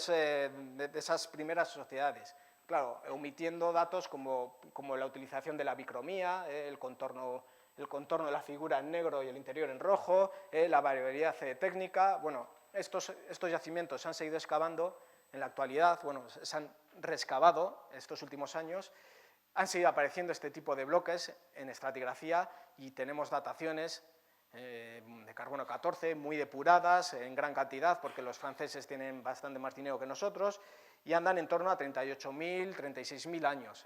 esas primeras sociedades. Claro, omitiendo datos como la utilización de la bicromía, el contorno de la figura en negro y el interior en rojo, la variabilidad técnica. Bueno, estos yacimientos se han seguido excavando en la actualidad, bueno, se han reexcavado estos últimos años. Han seguido apareciendo este tipo de bloques en estratigrafía y tenemos dataciones de carbono 14 muy depuradas, en gran cantidad, porque los franceses tienen bastante más dinero que nosotros, y andan en torno a 38.000, 36.000 años,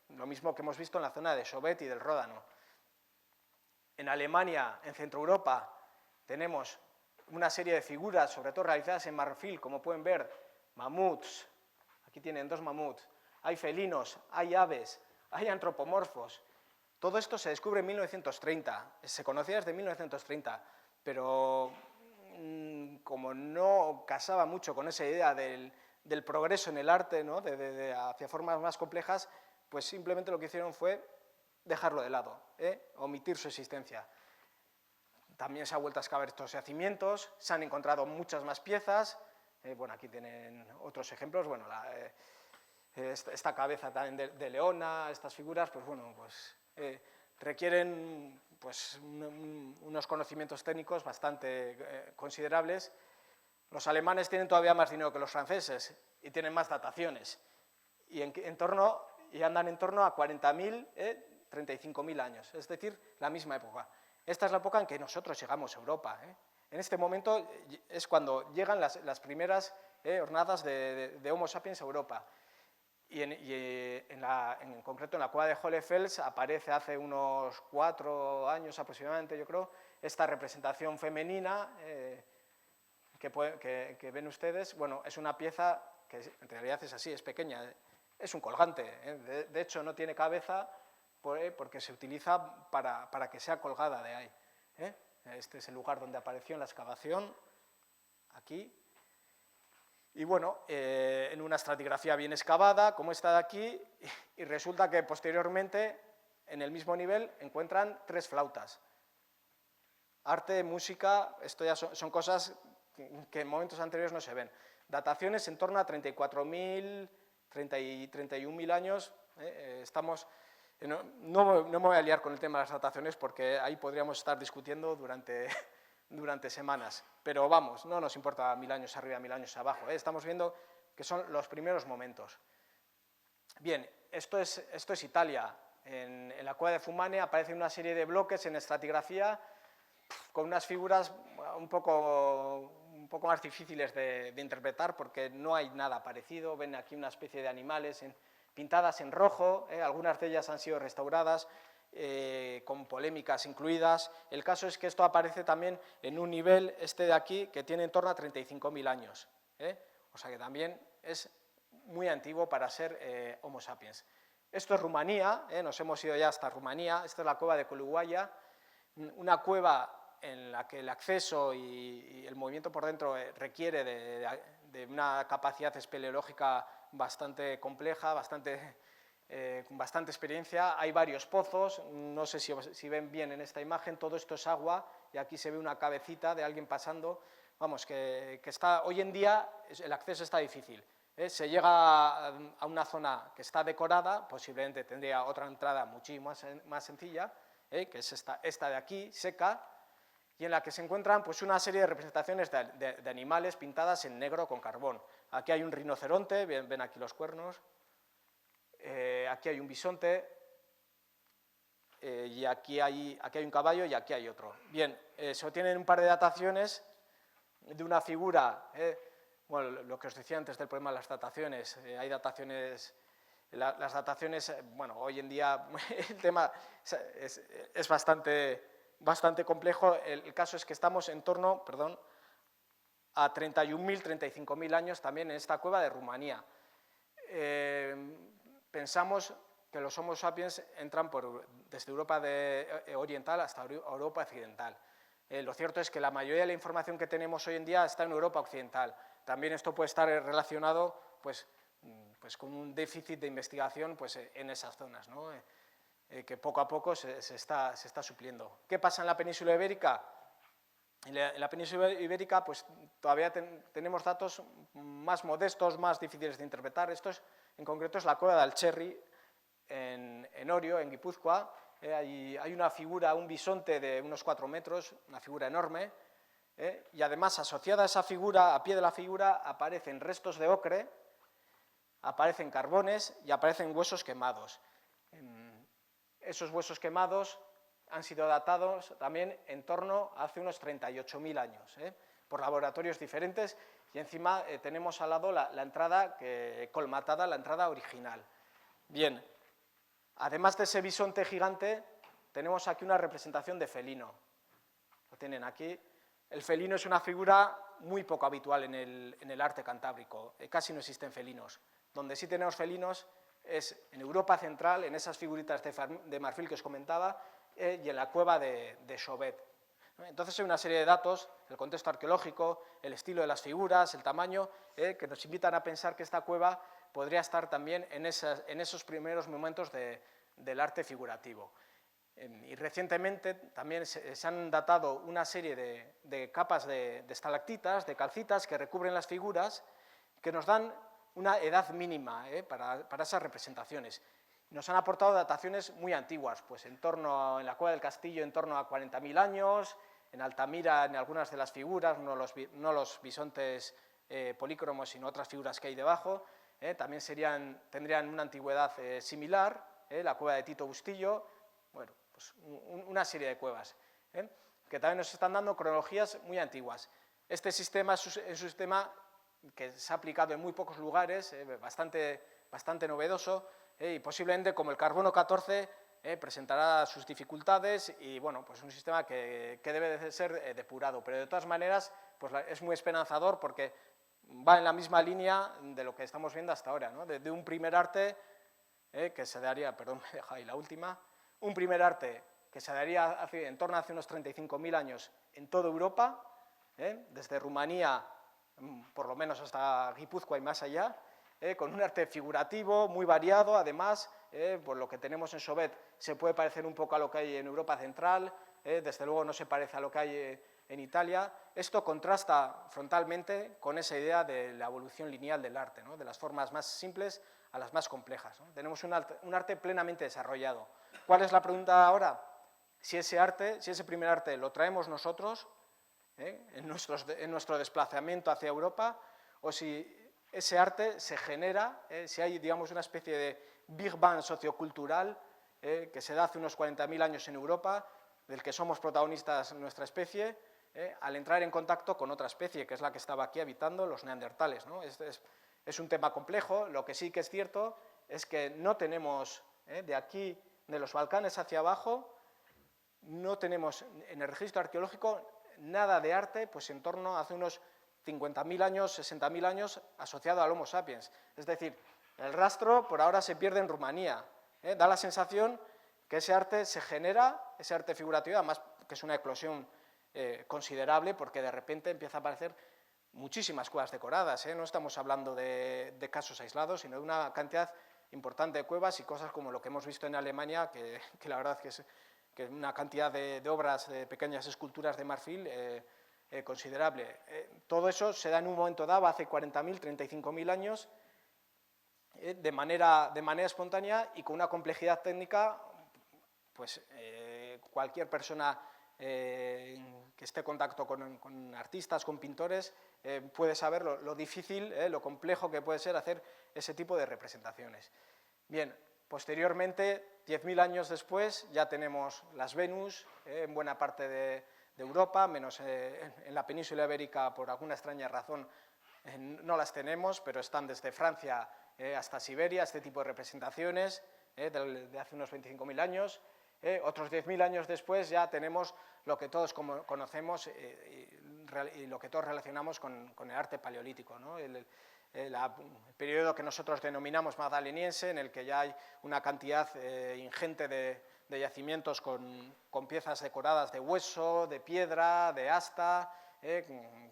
lo mismo que hemos visto en la zona de Sobet y del Ródano. En Alemania, en Centro Europa, tenemos una serie de figuras, sobre todo realizadas en marfil, como pueden ver, mamuts, aquí tienen 2 mamuts, hay felinos, hay aves, hay antropomorfos. Todo esto se descubre en 1930, se conocía desde 1930, pero como no casaba mucho con esa idea del progreso en el arte, ¿no? Hacia formas más complejas, pues simplemente lo que hicieron fue dejarlo de lado, omitir su existencia. También se ha vuelto a excavar estos yacimientos, se han encontrado muchas más piezas, bueno, aquí tienen otros ejemplos, bueno, esta cabeza también de leona, estas figuras, pues bueno, pues requieren pues, unos conocimientos técnicos bastante considerables. Los alemanes tienen todavía más dinero que los franceses y tienen más dataciones y andan en torno a 40.000, 35.000 años, es decir, la misma época. Esta es la época en que nosotros llegamos a Europa. En este momento es cuando llegan las primeras hornadas de Homo sapiens a Europa. Y en concreto en la cueva de Hohlefels aparece hace unos 4 años aproximadamente, yo creo, esta representación femenina que ven ustedes. Bueno, es una pieza que en realidad es así, es pequeña, es un colgante, de hecho no tiene cabeza porque se utiliza para que sea colgada de ahí. Este es el lugar donde apareció en la excavación, aquí. Y bueno, en una estratigrafía bien excavada, como esta de aquí, y resulta que posteriormente, en el mismo nivel, encuentran 3 flautas. arte, música, esto ya son cosas que en momentos anteriores no se ven. Dataciones en torno a 34.000, 31.000 años. Estamos, no me voy a liar con el tema de las dataciones porque ahí podríamos estar discutiendo durante semanas, pero vamos, no nos importa 1.000 años arriba, 1.000 años abajo, estamos viendo que son los primeros momentos. Bien, esto es Italia. En la cueva de Fumane aparecen una serie de bloques en estratigrafía con unas figuras un poco más difíciles de interpretar porque no hay nada parecido. Ven aquí una especie de animales pintadas en rojo, algunas de ellas han sido restauradas, con polémicas incluidas. El caso es que esto aparece también en un nivel, este de aquí, que tiene en torno a 35.000 años. O sea que también es muy antiguo para ser Homo sapiens. Esto es Rumanía, nos hemos ido ya hasta Rumanía. Esta es la cueva de Coluguaya, una cueva en la que el acceso y el movimiento por dentro requiere de una capacidad espeleológica bastante compleja, con bastante experiencia. Hay varios pozos, no sé si ven bien en esta imagen, todo esto es agua y aquí se ve una cabecita de alguien pasando. Vamos, que está, hoy en día el acceso está difícil. Se llega a una zona que está decorada, posiblemente tendría otra entrada muchísimo más sencilla, que es esta de aquí, seca, y en la que se encuentran pues, una serie de representaciones de animales pintadas en negro con carbón. Aquí hay un rinoceronte, ven aquí los cuernos, aquí hay un bisonte, y aquí hay un caballo y aquí hay otro. Bien, se obtienen un par de dataciones de una figura, bueno, lo que os decía antes del problema de las dataciones, hay dataciones, las dataciones, bueno, hoy en día el tema es bastante complejo. El caso es que estamos en torno, a 31.000, 35.000 años también en esta cueva de Rumanía. Pensamos que los Homo sapiens entran desde Europa oriental hasta Europa occidental. Lo cierto es que la mayoría de la información que tenemos hoy en día está en Europa occidental. También esto puede estar relacionado pues, con un déficit de investigación pues, en esas zonas, ¿no? Que poco a poco se está supliendo. ¿Qué pasa en la península ibérica? En la península ibérica pues, todavía tenemos datos más modestos, más difíciles de interpretar. En concreto es la cueva de Alcherri, en Orio, en Guipúzcoa. Hay una figura, un bisonte de unos 4 metros, una figura enorme, y además asociada a esa figura, a pie de la figura, aparecen restos de ocre, aparecen carbones y aparecen huesos quemados. Esos huesos quemados han sido datados también en torno a hace unos 38.000 años, por laboratorios diferentes, y encima tenemos al lado la entrada colmatada, la entrada original. Bien, además de ese bisonte gigante, tenemos aquí una representación de felino. Lo tienen aquí. El felino es una figura muy poco habitual en el arte cantábrico, casi no existen felinos. Donde sí tenemos felinos es en Europa central, en esas figuritas de marfil que os comentaba, y en la cueva de Chauvet. Entonces hay una serie de datos, el contexto arqueológico, el estilo de las figuras, el tamaño, que nos invitan a pensar que esta cueva podría estar también en esos primeros momentos del arte figurativo. Y recientemente también se han datado una serie de capas de estalactitas, de calcitas que recubren las figuras, que nos dan una edad mínima para esas representaciones. Nos han aportado dataciones muy antiguas, pues en la cueva del Castillo en torno a 40.000 años, en Altamira en algunas de las figuras, no los bisontes polícromos, sino otras figuras que hay debajo, también tendrían una antigüedad similar, la cueva de Tito Bustillo, bueno, pues una serie de cuevas, que también nos están dando cronologías muy antiguas. Este sistema es un sistema que se ha aplicado en muy pocos lugares, bastante novedoso, y posiblemente como el carbono 14 presentará sus dificultades y bueno, pues un sistema que debe de ser depurado, pero de todas maneras pues es muy esperanzador porque va en la misma línea de lo que estamos viendo hasta ahora, ¿no? de un primer arte que se daría, perdón, me deja ahí la última, un primer arte que se daría en torno a hace unos 35.000 años en toda Europa, desde Rumanía por lo menos hasta Guipúzcoa y más allá, con un arte figurativo muy variado, además, por lo que tenemos en Chauvet se puede parecer un poco a lo que hay en Europa central, desde luego no se parece a lo que hay en Italia. Esto contrasta frontalmente con esa idea de la evolución lineal del arte, ¿no? De las formas más simples a las más complejas, ¿no? Tenemos un arte plenamente desarrollado. ¿Cuál es la pregunta ahora? Si ese primer arte lo traemos nosotros, en nuestro desplazamiento hacia Europa, o si ese arte se genera, si hay, digamos, una especie de Big Bang sociocultural que se da hace unos 40.000 años en Europa, del que somos protagonistas nuestra especie, al entrar en contacto con otra especie, que es la que estaba aquí habitando, los neandertales, ¿no? Es un tema complejo. Lo que sí que es cierto es que no tenemos, de aquí, de los Balcanes hacia abajo, no tenemos en el registro arqueológico nada de arte pues en torno a hace unos 50.000 años, 60.000 años asociado al Homo sapiens. Es decir, el rastro por ahora se pierde en Rumanía. Da la sensación que ese arte se genera, ese arte figurativo, además que es una eclosión considerable, porque de repente empieza a aparecer muchísimas cuevas decoradas. No estamos hablando de casos aislados, sino de una cantidad importante de cuevas y cosas como lo que hemos visto en Alemania, que la verdad que es una cantidad de obras, de pequeñas esculturas de marfil considerable. Todo eso se da en un momento dado, hace 40.000, 35.000 años, de manera espontánea y con una complejidad técnica, pues cualquier persona que esté en contacto con artistas, con pintores, puede saber lo difícil, lo complejo que puede ser hacer ese tipo de representaciones. Bien, posteriormente, 10.000 años después, ya tenemos las Venus en buena parte de Europa, menos en la península ibérica, por alguna extraña razón, no las tenemos, pero están desde Francia hasta Siberia, este tipo de representaciones de hace unos 25.000 años. Otros 10.000 años después ya tenemos lo que todos conocemos y lo que todos relacionamos con el arte paleolítico, ¿no? El periodo que nosotros denominamos magdaleniense, en el que ya hay una cantidad ingente de yacimientos con piezas decoradas de hueso, de piedra, de asta,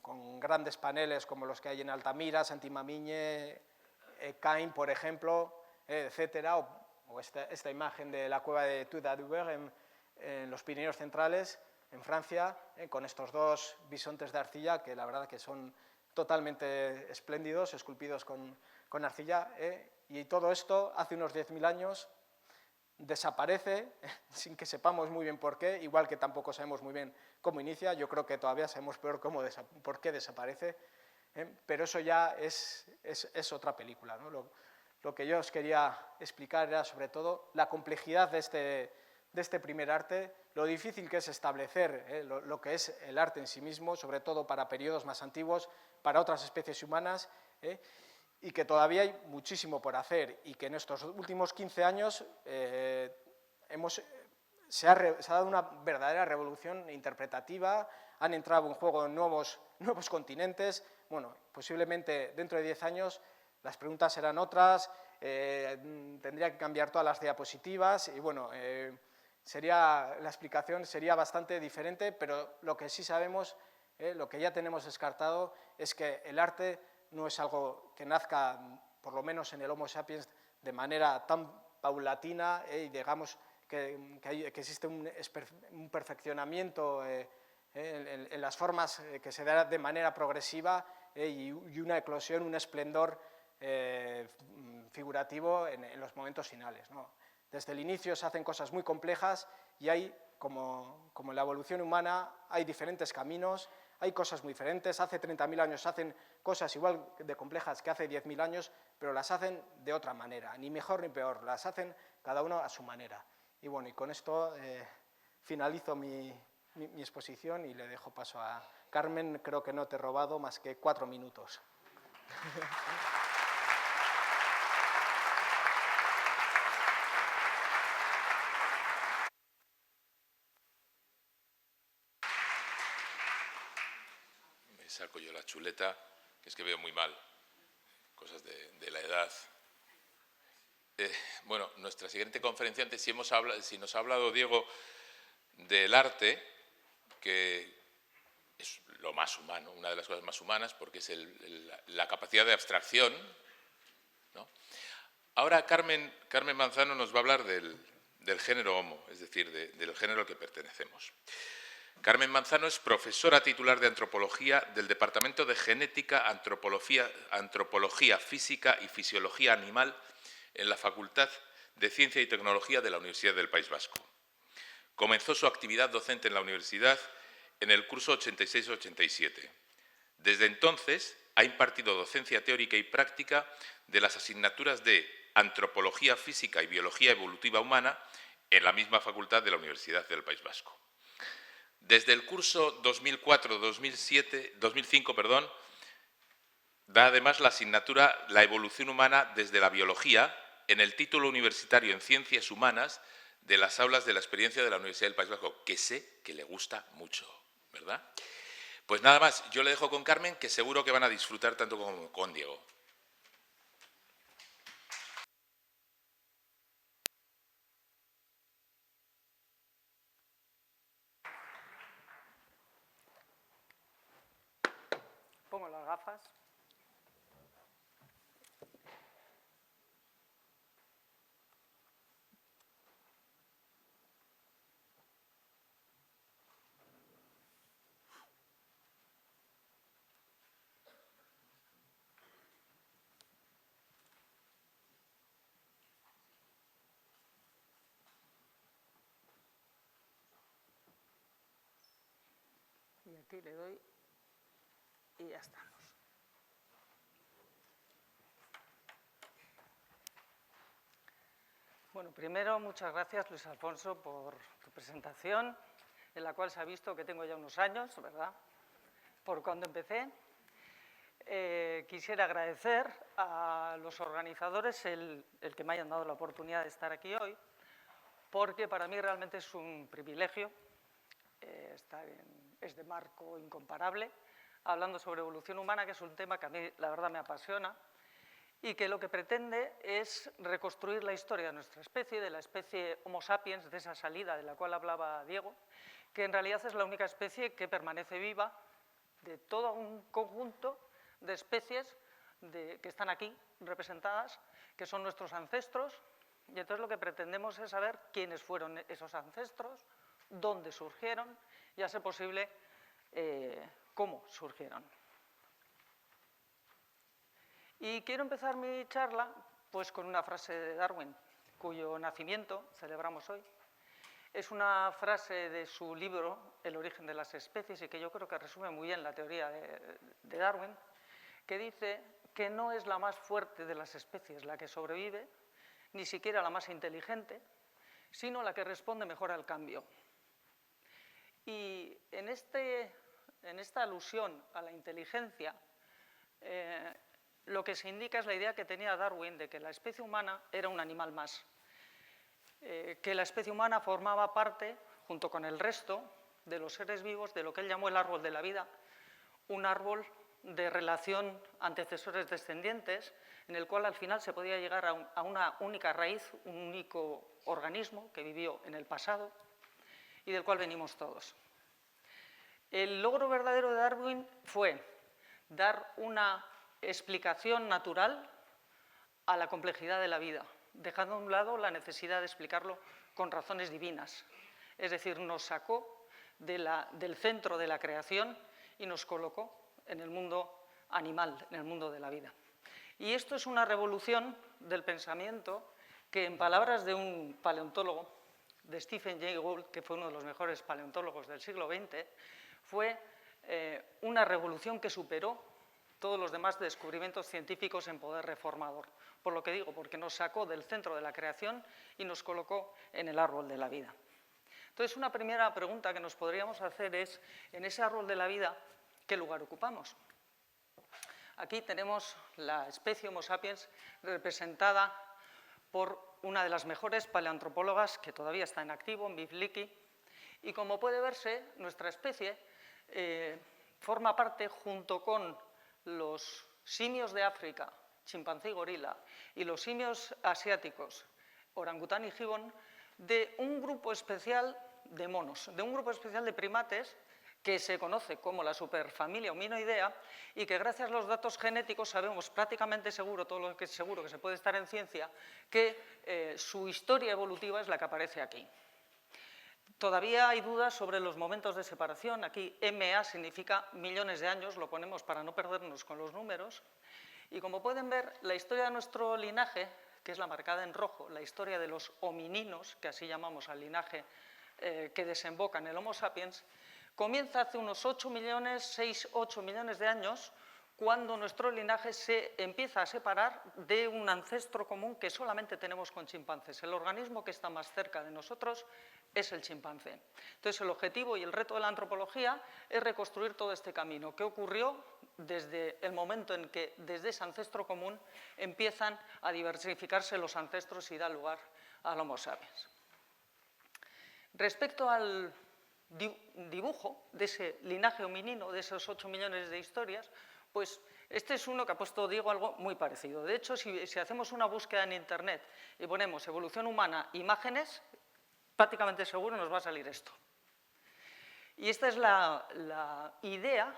con grandes paneles como los que hay en Altamira, Santimamiñe, Caen, por ejemplo, etcétera, o esta imagen de la cueva de Tuda-Duber en los Pirineos centrales, en Francia, con estos dos bisontes de arcilla, que la verdad que son totalmente espléndidos, esculpidos con arcilla, y todo esto hace unos 10.000 años desaparece sin que sepamos muy bien por qué, igual que tampoco sabemos muy bien cómo inicia. Yo creo que todavía sabemos peor por qué desaparece, pero eso ya es otra película, ¿no? Lo que yo os quería explicar era sobre todo la complejidad de este primer arte, lo difícil que es establecer lo que es el arte en sí mismo, sobre todo para periodos más antiguos, para otras especies humanas, y que todavía hay muchísimo por hacer, y que en estos últimos 15 años se ha dado una verdadera revolución interpretativa, han entrado en juego nuevos continentes. Bueno, posiblemente dentro de 10 años las preguntas serán otras, tendría que cambiar todas las diapositivas y bueno, la explicación sería bastante diferente, pero lo que sí sabemos, lo que ya tenemos descartado, es que el arte no es algo que nazca, por lo menos en el Homo sapiens, de manera tan paulatina y digamos que existe un perfeccionamiento en las formas que se da de manera progresiva y una eclosión, un esplendor figurativo en los momentos finales, ¿no? Desde el inicio se hacen cosas muy complejas y hay, como en la evolución humana, hay diferentes caminos, hay cosas muy diferentes. Hace 30.000 años se hacen cosas igual de complejas que hace 10.000 años, pero las hacen de otra manera, ni mejor ni peor, las hacen cada uno a su manera. Y bueno, y con esto finalizo mi exposición y le dejo paso a Carmen. Creo que no te he robado más que 4 minutos. Me saco yo la chuleta, que es que veo muy mal, cosas de la edad. Bueno, nuestra siguiente conferenciante, si nos ha hablado Diego del arte, que es lo más humano, una de las cosas más humanas, porque es la capacidad de abstracción, ¿no? Ahora Carmen Manzano nos va a hablar del género Homo, es decir, del género al que pertenecemos. Carmen Manzano es profesora titular de Antropología del Departamento de Genética, Antropología Física y Fisiología Animal en la Facultad de Ciencia y Tecnología de la Universidad del País Vasco. Comenzó su actividad docente en la universidad en el curso 86-87. Desde entonces ha impartido docencia teórica y práctica de las asignaturas de Antropología Física y Biología Evolutiva Humana en la misma facultad de la Universidad del País Vasco. Desde el curso 2004-2005, da además la asignatura La evolución humana desde la biología en el título universitario en Ciencias Humanas de las aulas de la experiencia de la Universidad del País Vasco, que sé que le gusta mucho, ¿verdad? Pues nada más, yo le dejo con Carmen, que seguro que van a disfrutar tanto como con Diego. Pongo las gafas. Y aquí le doy y ya estamos. Bueno, primero, muchas gracias, Luis Alfonso, por tu presentación, en la cual se ha visto que tengo ya unos años, ¿verdad?, por cuando empecé. Quisiera agradecer a los organizadores el que me hayan dado la oportunidad de estar aquí hoy, porque para mí realmente es un privilegio estar en este marco incomparable, hablando sobre evolución humana, que es un tema que a mí, la verdad, me apasiona, y que lo que pretende es reconstruir la historia de nuestra especie, de la especie Homo sapiens, de esa salida de la cual hablaba Diego, que en realidad es la única especie que permanece viva de todo un conjunto de especies que están aquí representadas, que son nuestros ancestros, y entonces lo que pretendemos es saber quiénes fueron esos ancestros, dónde surgieron y, a ser posible, cómo surgieron. Y quiero empezar mi charla pues, con una frase de Darwin, cuyo nacimiento celebramos hoy. Es una frase de su libro El origen de las especies y que yo creo que resume muy bien la teoría de Darwin, que dice que no es la más fuerte de las especies la que sobrevive, ni siquiera la más inteligente, sino la que responde mejor al cambio. Y en esta alusión a la inteligencia, lo que se indica es la idea que tenía Darwin de que la especie humana era un animal más, que la especie humana formaba parte, junto con el resto de los seres vivos, de lo que él llamó el árbol de la vida, un árbol de relación antecesores-descendientes, en el cual al final se podía llegar a una única raíz, un único organismo que vivió en el pasado y del cual venimos todos. El logro verdadero de Darwin fue dar una explicación natural a la complejidad de la vida, dejando a un lado la necesidad de explicarlo con razones divinas. Es decir, nos sacó del centro de la creación y nos colocó en el mundo animal, en el mundo de la vida. Y esto es una revolución del pensamiento que, en palabras de un paleontólogo, de Stephen Jay Gould, que fue uno de los mejores paleontólogos del siglo XX, fue una revolución que superó todos los demás descubrimientos científicos en poder reformador. Por lo que digo, porque nos sacó del centro de la creación y nos colocó en el árbol de la vida. Entonces, una primera pregunta que nos podríamos hacer es, en ese árbol de la vida, ¿qué lugar ocupamos? Aquí tenemos la especie Homo sapiens representada por una de las mejores paleoantropólogas que todavía está en activo, Viv Leakey, y como puede verse, nuestra especie forma parte, junto con los simios de África, chimpancé y gorila, y los simios asiáticos, orangután y gibón, de un grupo especial de monos, de un grupo especial de primates que se conoce como la superfamilia Hominoidea y que gracias a los datos genéticos sabemos prácticamente seguro, todo lo que es seguro que se puede estar en ciencia, que su historia evolutiva es la que aparece aquí. Todavía hay dudas sobre los momentos de separación. Aquí MA significa millones de años, lo ponemos para no perdernos con los números. Y como pueden ver, la historia de nuestro linaje, que es la marcada en rojo, la historia de los homininos, que así llamamos al linaje que desemboca en el Homo sapiens, comienza hace unos 6-8 millones de años, cuando nuestro linaje se empieza a separar de un ancestro común que solamente tenemos con chimpancés. El organismo que está más cerca de nosotros es el chimpancé. Entonces, el objetivo y el reto de la antropología es reconstruir todo este camino. ¿Qué ocurrió desde el momento en que, desde ese ancestro común, empiezan a diversificarse los ancestros y da lugar al Homo sapiens? Respecto al dibujo de ese linaje hominino, de esos 8 millones de historias, pues este es uno que ha puesto Diego algo muy parecido. De hecho, si hacemos una búsqueda en Internet y ponemos evolución humana, imágenes, prácticamente seguro nos va a salir esto. Y esta es la idea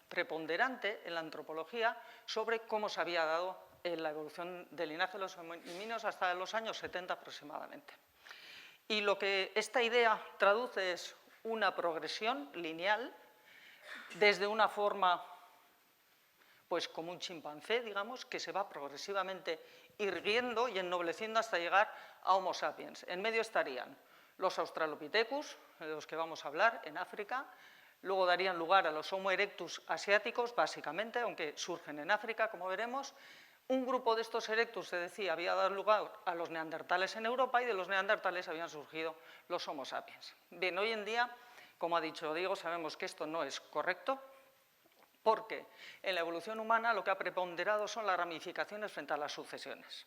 preponderante en la antropología sobre cómo se había dado la evolución del linaje de los homininos hasta los años 70 aproximadamente. Y lo que esta idea traduce es una progresión lineal desde una forma, pues como un chimpancé, digamos, que se va progresivamente irguiendo y ennobleciendo hasta llegar a Homo sapiens. En medio estarían los Australopithecus, de los que vamos a hablar, en África. Luego darían lugar a los Homo erectus asiáticos, básicamente, aunque surgen en África, como veremos. Un grupo de estos erectus, se decía, había dado lugar a los neandertales en Europa y de los neandertales habían surgido los Homo sapiens. Bien, hoy en día, como ha dicho Diego, sabemos que esto no es correcto, porque en la evolución humana lo que ha preponderado son las ramificaciones frente a las sucesiones.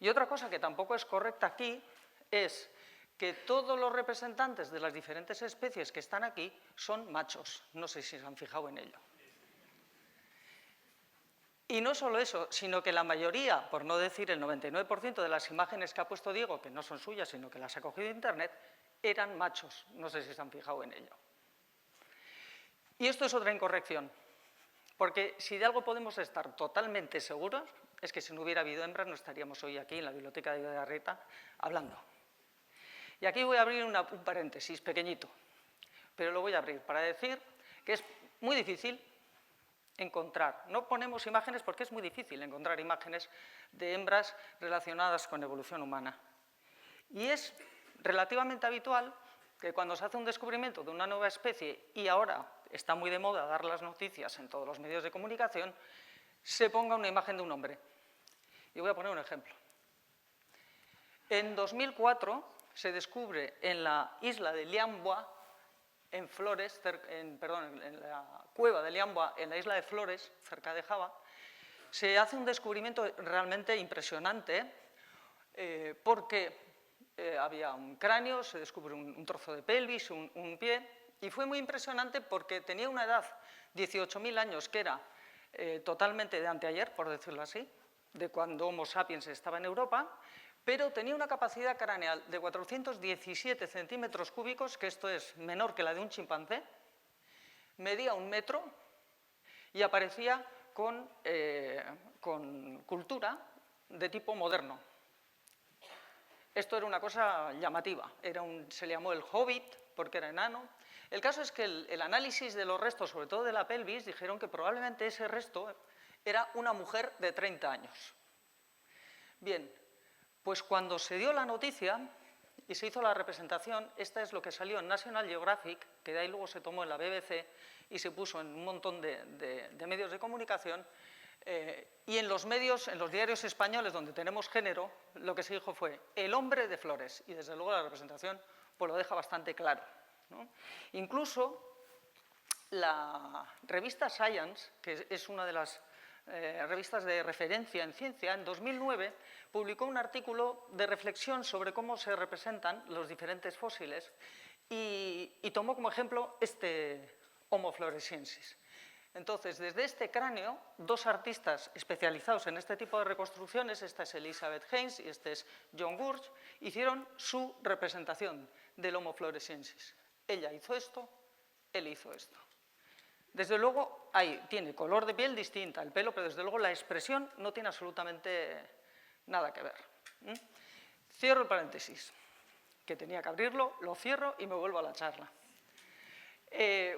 Y otra cosa que tampoco es correcta aquí es que todos los representantes de las diferentes especies que están aquí son machos. No sé si se han fijado en ello. Y no solo eso, sino que la mayoría, por no decir el 99% de las imágenes que ha puesto Diego, que no son suyas, sino que las ha cogido de Internet, eran machos. No sé si se han fijado en ello. Y esto es otra incorrección, porque si de algo podemos estar totalmente seguros, es que si no hubiera habido hembras no estaríamos hoy aquí en la biblioteca de Bidebarrieta hablando. Y aquí voy a abrir un paréntesis pequeñito, pero lo voy a abrir para decir que es muy difícil encontrar, no ponemos imágenes porque es muy difícil encontrar imágenes de hembras relacionadas con evolución humana. Y es relativamente habitual que cuando se hace un descubrimiento de una nueva especie, y ahora está muy de moda dar las noticias en todos los medios de comunicación, se ponga una imagen de un hombre. Y voy a poner un ejemplo. En 2004 se descubre en la isla de Liambua, en Flores, en la cueva de Liambua, en la isla de Flores, cerca de Java, se hace un descubrimiento realmente impresionante porque había un cráneo, se descubre un trozo de pelvis, un pie, y fue muy impresionante porque tenía una edad, 18.000 años, que era totalmente de anteayer, por decirlo así, de cuando Homo sapiens estaba en Europa, pero tenía una capacidad craneal de 417 centímetros cúbicos, que esto es menor que la de un chimpancé, medía 1 metro y aparecía con cultura de tipo moderno. Esto era una cosa llamativa, se le llamó el Hobbit porque era enano. El caso es que el análisis de los restos, sobre todo de la pelvis, dijeron que probablemente ese resto era una mujer de 30 años. Bien, pues cuando se dio la noticia y se hizo la representación, esta es lo que salió en National Geographic, que de ahí luego se tomó en la BBC y se puso en un montón de medios de comunicación, y en los medios, en los diarios españoles donde tenemos género, lo que se dijo fue el hombre de Flores, y desde luego la representación pues lo deja bastante claro, ¿no? Incluso la revista Science, que es una de las revistas de referencia en ciencia, en 2009 publicó un artículo de reflexión sobre cómo se representan los diferentes fósiles y tomó como ejemplo este Homo floresiensis. Entonces, desde este cráneo, 2 artistas especializados en este tipo de reconstrucciones, esta es Elizabeth Haynes y este es John Gurch, hicieron su representación del Homo floresiensis. Ella hizo esto, él hizo esto. Desde luego, tiene color de piel distinta, el pelo, pero desde luego la expresión no tiene absolutamente nada que ver. Cierro el paréntesis, que tenía que abrirlo, lo cierro y me vuelvo a la charla.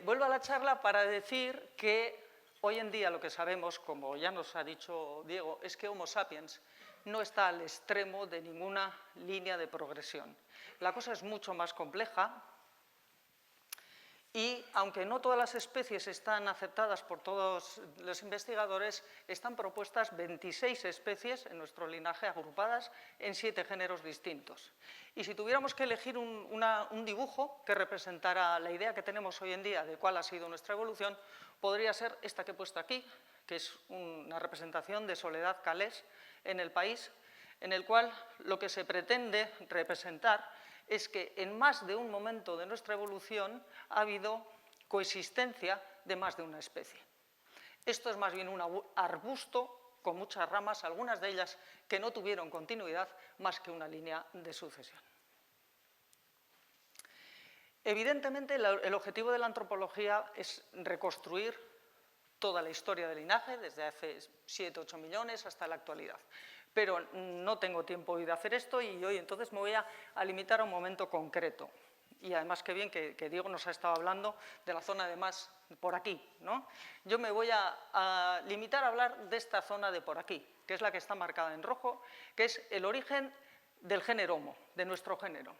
Vuelvo a la charla para decir que hoy en día lo que sabemos, como ya nos ha dicho Diego, es que Homo sapiens no está al extremo de ninguna línea de progresión. La cosa es mucho más compleja y, aunque no todas las especies están aceptadas por todos los investigadores, están propuestas 26 especies en nuestro linaje agrupadas en 7 géneros distintos. Y si tuviéramos que elegir un dibujo que representara la idea que tenemos hoy en día de cuál ha sido nuestra evolución, podría ser esta que he puesto aquí, que es una representación de Soledad Calés en El País, en el cual lo que se pretende representar es que en más de un momento de nuestra evolución ha habido coexistencia de más de una especie. Esto es más bien un arbusto con muchas ramas, algunas de ellas que no tuvieron continuidad, más que una línea de sucesión. Evidentemente, el objetivo de la antropología es reconstruir toda la historia del linaje, desde hace 7 o 8 millones hasta la actualidad. Pero no tengo tiempo hoy de hacer esto y hoy entonces me voy a limitar a un momento concreto. Y además qué bien que Diego nos ha estado hablando de la zona de más por aquí, ¿no? Yo me voy a limitar a hablar de esta zona de por aquí, que es la que está marcada en rojo, que es el origen del género Homo, de nuestro género.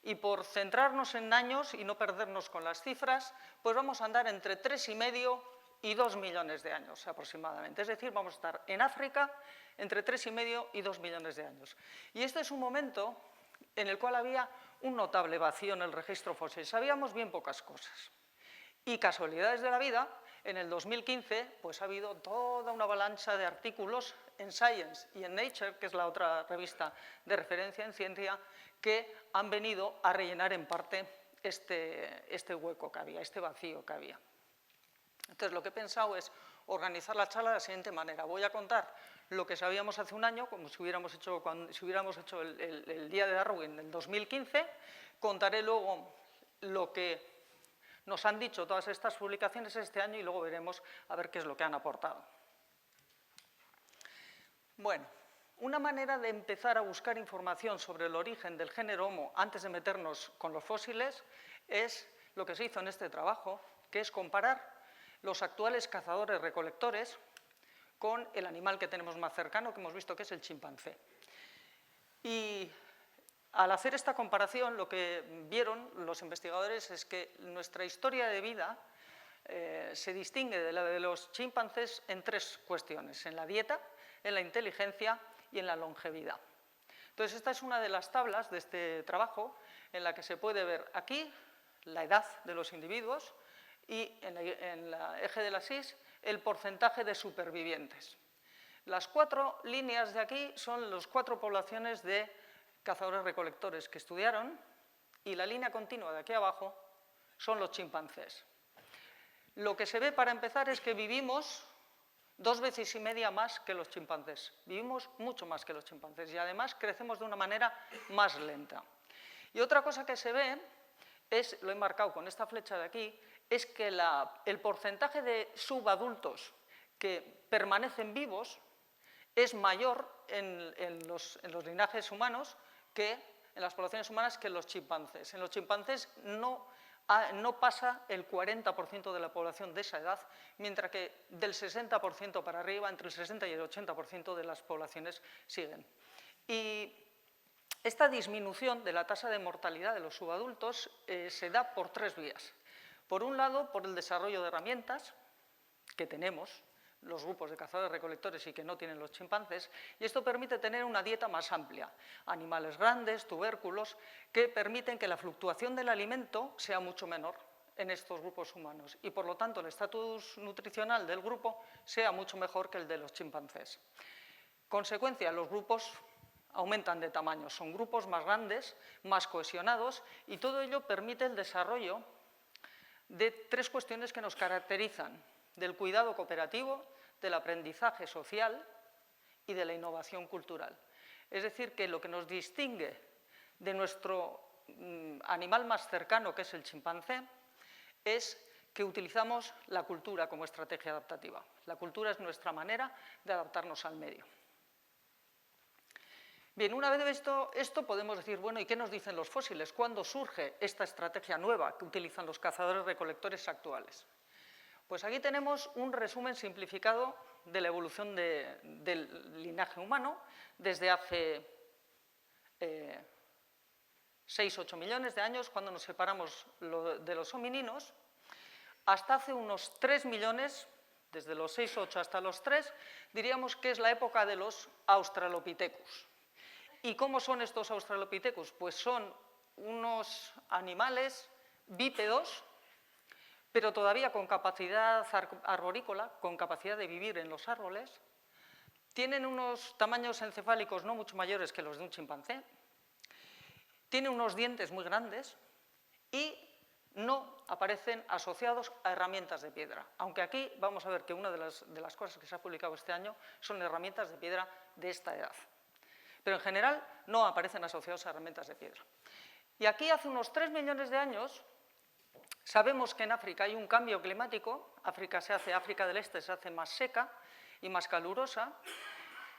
Y por centrarnos en años y no perdernos con las cifras, pues vamos a andar entre 3,5 y 2 millones de años aproximadamente. Es decir, vamos a estar en África entre 3,5 y 2 millones de años. Y este es un momento en el cual había un notable vacío en el registro fósil. Sabíamos bien pocas cosas. Y casualidades de la vida, en el 2015 pues ha habido toda una avalancha de artículos en Science y en Nature, que es la otra revista de referencia en ciencia, que han venido a rellenar en parte este hueco que había, este vacío que había. Entonces, lo que he pensado es organizar la charla de la siguiente manera. Voy a contar lo que sabíamos hace un año, como si hubiéramos hecho el Día de Darwin en 2015. Contaré luego lo que nos han dicho todas estas publicaciones este año y luego veremos a ver qué es lo que han aportado. Bueno, una manera de empezar a buscar información sobre el origen del género Homo antes de meternos con los fósiles es lo que se hizo en este trabajo, que es comparar los actuales cazadores-recolectores con el animal que tenemos más cercano, que hemos visto que es el chimpancé. Y al hacer esta comparación, lo que vieron los investigadores es que nuestra historia de vida se distingue de la de los chimpancés en 3 cuestiones: en la dieta, en la inteligencia y en la longevidad. Entonces, esta es una de las tablas de este trabajo en la que se puede ver aquí la edad de los individuos y en el eje de la axis el porcentaje de supervivientes. Las 4 líneas de aquí son las 4 poblaciones de cazadores-recolectores que estudiaron y la línea continua de aquí abajo son los chimpancés. Lo que se ve para empezar es que vivimos 2,5 veces más que los chimpancés. Vivimos mucho más que los chimpancés y además crecemos de una manera más lenta. Y otra cosa que se ve es, lo he marcado con esta flecha de aquí, es que el porcentaje de subadultos que permanecen vivos es mayor en los linajes humanos que en las poblaciones humanas que en los chimpancés. En los chimpancés no pasa el 40% de la población de esa edad, mientras que del 60% para arriba, entre el 60 y el 80% de las poblaciones siguen. Y esta disminución de la tasa de mortalidad de los subadultos se da por 3 vías. Por un lado, por el desarrollo de herramientas que tenemos los grupos de cazadores-recolectores y que no tienen los chimpancés, y esto permite tener una dieta más amplia, animales grandes, tubérculos, que permiten que la fluctuación del alimento sea mucho menor en estos grupos humanos y, por lo tanto, el estatus nutricional del grupo sea mucho mejor que el de los chimpancés. Consecuencia, los grupos aumentan de tamaño, son grupos más grandes, más cohesionados, y todo ello permite el desarrollo de 3 cuestiones que nos caracterizan: del cuidado cooperativo, del aprendizaje social y de la innovación cultural. Es decir, que lo que nos distingue de nuestro animal más cercano, que es el chimpancé, es que utilizamos la cultura como estrategia adaptativa. La cultura es nuestra manera de adaptarnos al medio. Bien, una vez visto esto, podemos decir, bueno, ¿y qué nos dicen los fósiles? ¿Cuándo surge esta estrategia nueva que utilizan los cazadores-recolectores actuales? Pues aquí tenemos un resumen simplificado de la evolución del linaje humano desde hace 6-8 millones de años, cuando nos separamos de los homininos, hasta hace unos 3 millones, desde los 6-8 hasta los 3, diríamos que es la época de los Australopithecus. ¿Y cómo son estos Australopithecus? Pues son unos animales bípedos, pero todavía con capacidad arborícola, con capacidad de vivir en los árboles. Tienen unos tamaños encefálicos no mucho mayores que los de un chimpancé. Tienen unos dientes muy grandes y no aparecen asociados a herramientas de piedra. Aunque aquí vamos a ver que una de las cosas que se ha publicado este año son herramientas de piedra de esta edad. Pero en general no aparecen asociados a herramientas de piedra. Y aquí hace unos 3 millones de años sabemos que en África hay un cambio climático. África del Este se hace más seca y más calurosa.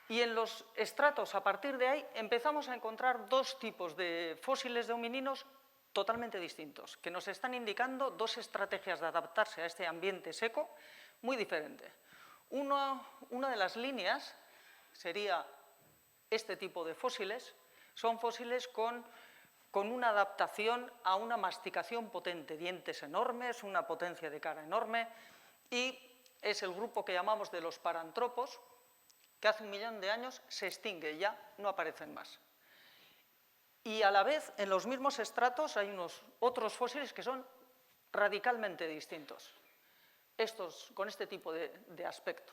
Y en los estratos, a partir de ahí, empezamos a encontrar dos tipos de fósiles de homininos totalmente distintos, que nos están indicando dos estrategias de adaptarse a este ambiente seco muy diferentes. Una de las líneas sería este tipo de fósiles. Son fósiles con una adaptación a una masticación potente, dientes enormes, una potencia de cara enorme, y es el grupo que llamamos de los parantropos, que hace 1 millón de años se extingue, ya no aparecen más. Y a la vez, en los mismos estratos hay otros fósiles que son radicalmente distintos, estos con este tipo de aspecto.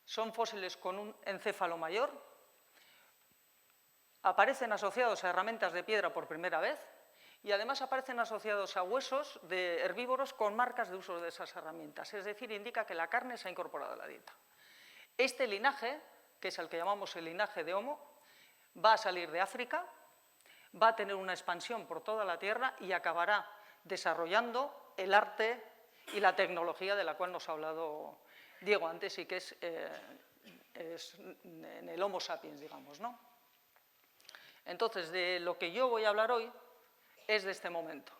Son fósiles con un encéfalo mayor, aparecen asociados a herramientas de piedra por primera vez y además aparecen asociados a huesos de herbívoros con marcas de uso de esas herramientas, es decir, indica que la carne se ha incorporado a la dieta. Este linaje, que es el que llamamos el linaje de Homo, va a salir de África, va a tener una expansión por toda la Tierra y acabará desarrollando el arte y la tecnología de la cual nos ha hablado Diego antes y que es en el Homo sapiens, digamos, ¿no? Entonces, de lo que yo voy a hablar hoy es de este momento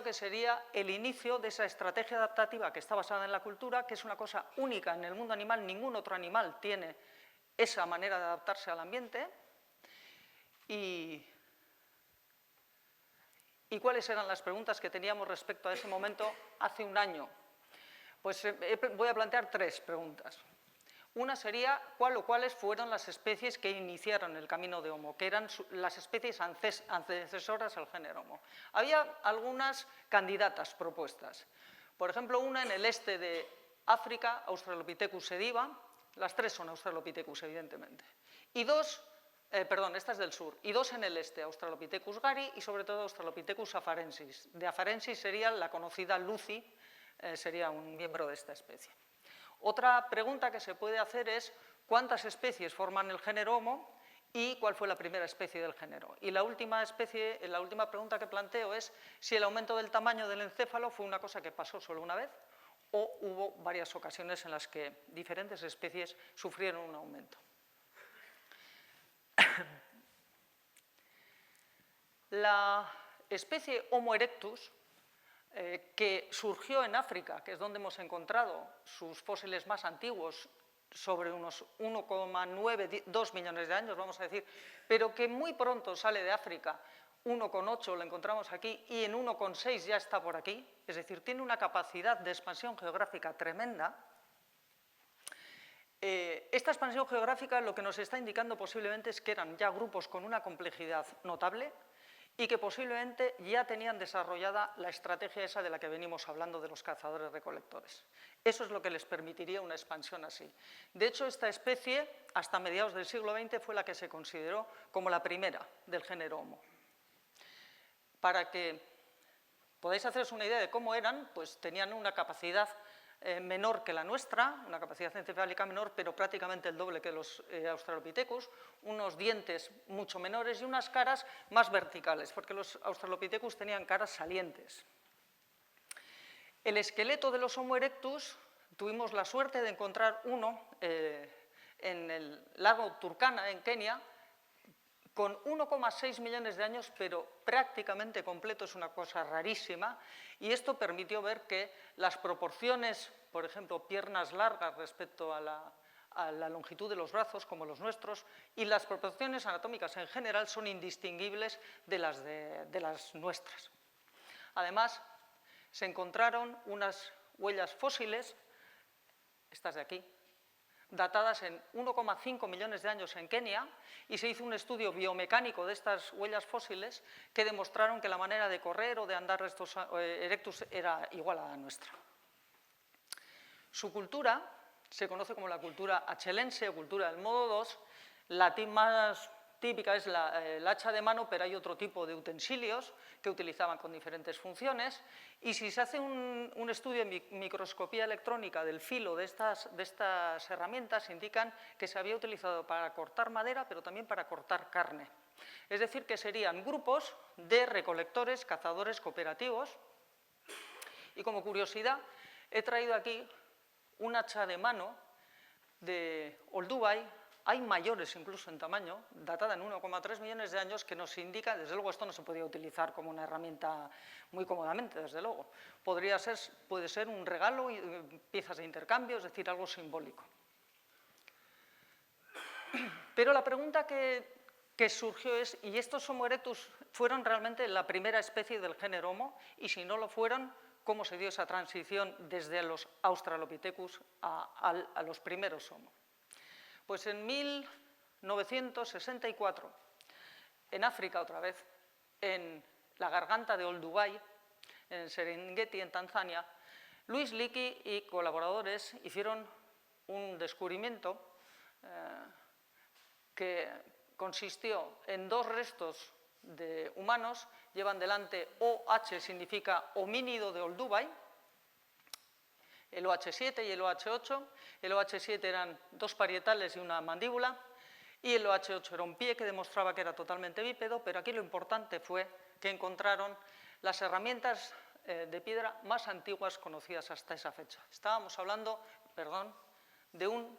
que sería el inicio de esa estrategia adaptativa que está basada en la cultura, que es una cosa única en el mundo animal. Ningún otro animal tiene esa manera de adaptarse al ambiente. ¿Y cuáles eran las preguntas que teníamos respecto a ese momento hace un año? Pues voy a plantear 3 preguntas. Una sería cuál o cuáles fueron las especies que iniciaron el camino de Homo, que eran las especies antecesoras al género Homo. Había algunas candidatas propuestas. Por ejemplo, una en el este de África, Australopithecus sediva. Las 3 son Australopithecus, evidentemente. Y esta es del sur. Y 2 en el este, Australopithecus gari y sobre todo Australopithecus afarensis. De afarensis sería la conocida Lucy, sería un miembro de esta especie. Otra pregunta que se puede hacer es cuántas especies forman el género Homo y cuál fue la primera especie del género. Y la última pregunta que planteo es si el aumento del tamaño del encéfalo fue una cosa que pasó solo una vez o hubo varias ocasiones en las que diferentes especies sufrieron un aumento. La especie Homo erectus, que surgió en África, que es donde hemos encontrado sus fósiles más antiguos, sobre unos 1,9-2 millones de años, vamos a decir, pero que muy pronto sale de África, 1,8 lo encontramos aquí, y en 1,6 ya está por aquí, es decir, tiene una capacidad de expansión geográfica tremenda. Esta expansión geográfica lo que nos está indicando posiblemente es que eran ya grupos con una complejidad notable, y que posiblemente ya tenían desarrollada la estrategia esa de la que venimos hablando de los cazadores-recolectores. Eso es lo que les permitiría una expansión así. De hecho, esta especie, hasta mediados del siglo XX, fue la que se consideró como la primera del género Homo. Para que podáis haceros una idea de cómo eran, pues tenían una capacidad menor que la nuestra, una capacidad encefálica menor, pero prácticamente el doble que los Australopithecus, unos dientes mucho menores y unas caras más verticales, porque los Australopithecus tenían caras salientes, El esqueleto de los Homo erectus, tuvimos la suerte de encontrar uno en el lago Turkana, en Kenia, con 1,6 millones de años, pero prácticamente completo, es una cosa rarísima, y esto permitió ver que las proporciones, por ejemplo, piernas largas respecto a la longitud de los brazos, como los nuestros, y las proporciones anatómicas en general son indistinguibles de las nuestras. Además, se encontraron unas huellas fósiles, estas de aquí, datadas en 1,5 millones de años en Kenia, y se hizo un estudio biomecánico de estas huellas fósiles que demostraron que la manera de correr o de andar estos erectus era igual a la nuestra. Su cultura se conoce como la cultura achelense o cultura del modo 2. La más típica es el hacha de mano, pero hay otro tipo de utensilios que utilizaban con diferentes funciones, y si se hace un estudio en microscopía electrónica del filo de estas herramientas, indican que se había utilizado para cortar madera, pero también para cortar carne. Es decir, que serían grupos de recolectores, cazadores cooperativos. Y como curiosidad, he traído aquí un hacha de mano de Olduvai. Hay mayores incluso en tamaño, datada en 1,3 millones de años, que nos indica, desde luego esto no se podía utilizar como una herramienta muy cómodamente, desde luego. Puede ser un regalo, piezas de intercambio, es decir, algo simbólico. Pero la pregunta que surgió es, ¿y estos Homo erectus fueron realmente la primera especie del género Homo? Y si no lo fueron, ¿cómo se dio esa transición desde los Australopithecus a los primeros Homo? Pues en 1964, en África otra vez, en la garganta de Olduvai, en el Serengeti, en Tanzania, Louis Leakey y colaboradores hicieron un descubrimiento que consistió en dos restos de humanos. Llevan delante OH, significa homínido de Olduvai, el OH7 y el OH8. El OH7 eran dos parietales y una mandíbula, y el OH8 era un pie que demostraba que era totalmente bípedo, pero aquí lo importante fue que encontraron las herramientas de piedra más antiguas conocidas hasta esa fecha. Estábamos hablando, de un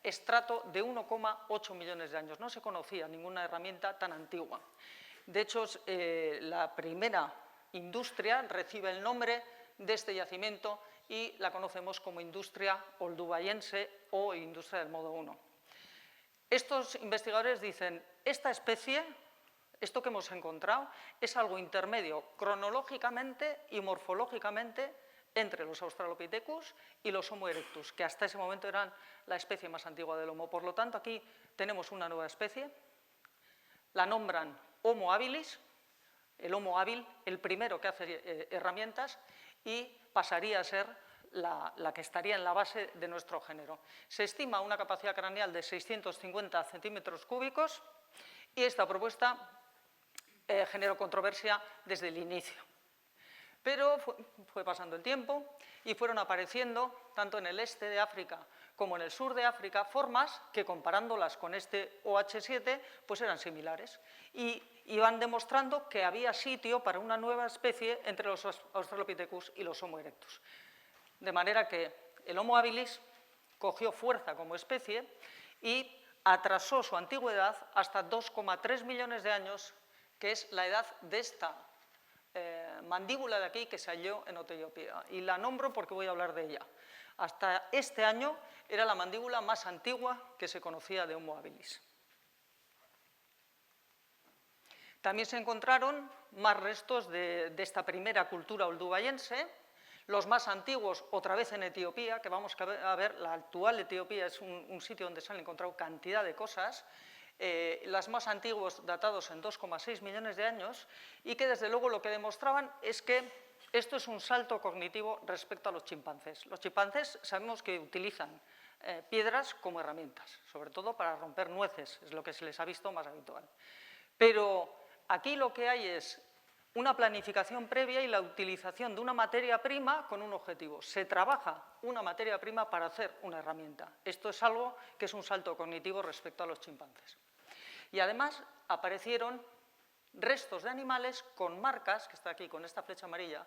estrato de 1,8 millones de años. No se conocía ninguna herramienta tan antigua. De hecho, la primera industria recibe el nombre de este yacimiento y la conocemos como industria olduvayense o industria del modo 1. Estos investigadores dicen, esta especie, esto que hemos encontrado, es algo intermedio cronológicamente y morfológicamente entre los Australopithecus y los Homo erectus, que hasta ese momento eran la especie más antigua del Homo. Por lo tanto, aquí tenemos una nueva especie, la nombran Homo habilis, el Homo hábil, el primero que hace herramientas, y pasaría a ser la que estaría en la base de nuestro género. Se estima una capacidad craneal de 650 centímetros cúbicos, y esta propuesta generó controversia desde el inicio. Pero fue pasando el tiempo y fueron apareciendo, tanto en el este de África como en el sur de África, formas que, comparándolas con este OH7, pues eran similares. Y iban demostrando que había sitio para una nueva especie entre los Australopithecus y los Homo erectus. De manera que el Homo habilis cogió fuerza como especie y atrasó su antigüedad hasta 2,3 millones de años, que es la edad de esta mandíbula de aquí que se halló en Etiopía. Y la nombro porque voy a hablar de ella. Hasta este año era la mandíbula más antigua que se conocía de Homo habilis. También se encontraron más restos de esta primera cultura olduvayense. Los más antiguos, otra vez en Etiopía, que vamos a ver, la actual Etiopía es un sitio donde se han encontrado cantidad de cosas. Las más antiguos datados en 2,6 millones de años, y que desde luego lo que demostraban es que esto es un salto cognitivo respecto a los chimpancés. Los chimpancés sabemos que utilizan piedras como herramientas, sobre todo para romper nueces, es lo que se les ha visto más habitual. Pero aquí lo que hay es una planificación previa y la utilización de una materia prima con un objetivo. Se trabaja una materia prima para hacer una herramienta. Esto es algo que es un salto cognitivo respecto a los chimpancés. Y además aparecieron restos de animales con marcas, que está aquí con esta flecha amarilla,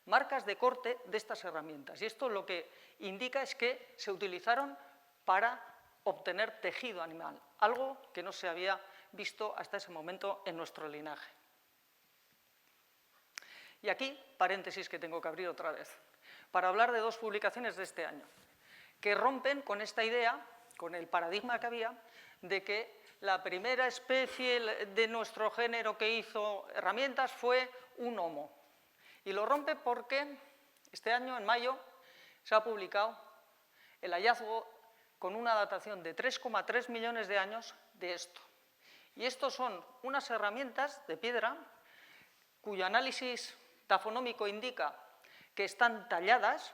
marcas de corte de estas herramientas. Y esto lo que indica es que se utilizaron para obtener tejido animal, algo que no se había visto hasta ese momento en nuestro linaje. Y aquí, paréntesis que tengo que abrir otra vez, para hablar de dos publicaciones de este año, que rompen con esta idea, con el paradigma que había, de que la primera especie de nuestro género que hizo herramientas fue un homo. Y lo rompe porque este año, en mayo, se ha publicado el hallazgo con una datación de 3,3 millones de años de esto. Y estos son unas herramientas de piedra cuyo análisis tafonómico indica que están talladas,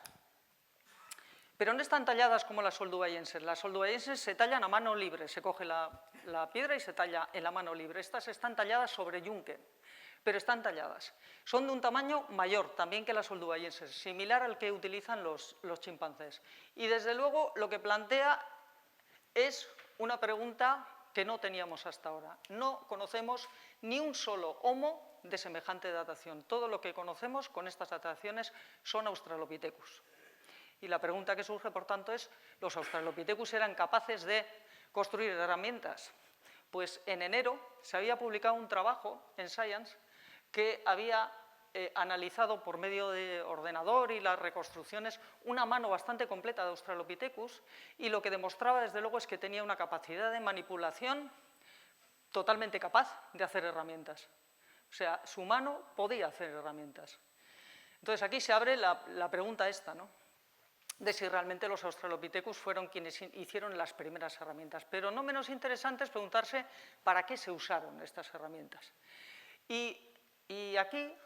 pero no están talladas como las soldubayenses. Las soldubayenses se tallan a mano libre, se coge la piedra y se talla en la mano libre. Estas están talladas sobre yunque, pero están talladas. Son de un tamaño mayor también que las soldubayenses, similar al que utilizan los chimpancés. Y desde luego lo que plantea es una pregunta que no teníamos hasta ahora. No conocemos ni un solo homo de semejante datación. Todo lo que conocemos con estas dataciones son Australopithecus. Y la pregunta que surge, por tanto, es, ¿los Australopithecus eran capaces de construir herramientas? Pues en enero se había publicado un trabajo en Science que había analizado por medio de ordenador y las reconstrucciones una mano bastante completa de Australopithecus, y lo que demostraba, desde luego, es que tenía una capacidad de manipulación totalmente capaz de hacer herramientas. O sea, su mano podía hacer herramientas. Entonces, aquí se abre la pregunta esta, ¿no?, de si realmente los Australopithecus fueron quienes hicieron las primeras herramientas. Pero no menos interesante es preguntarse para qué se usaron estas herramientas. Y aquí,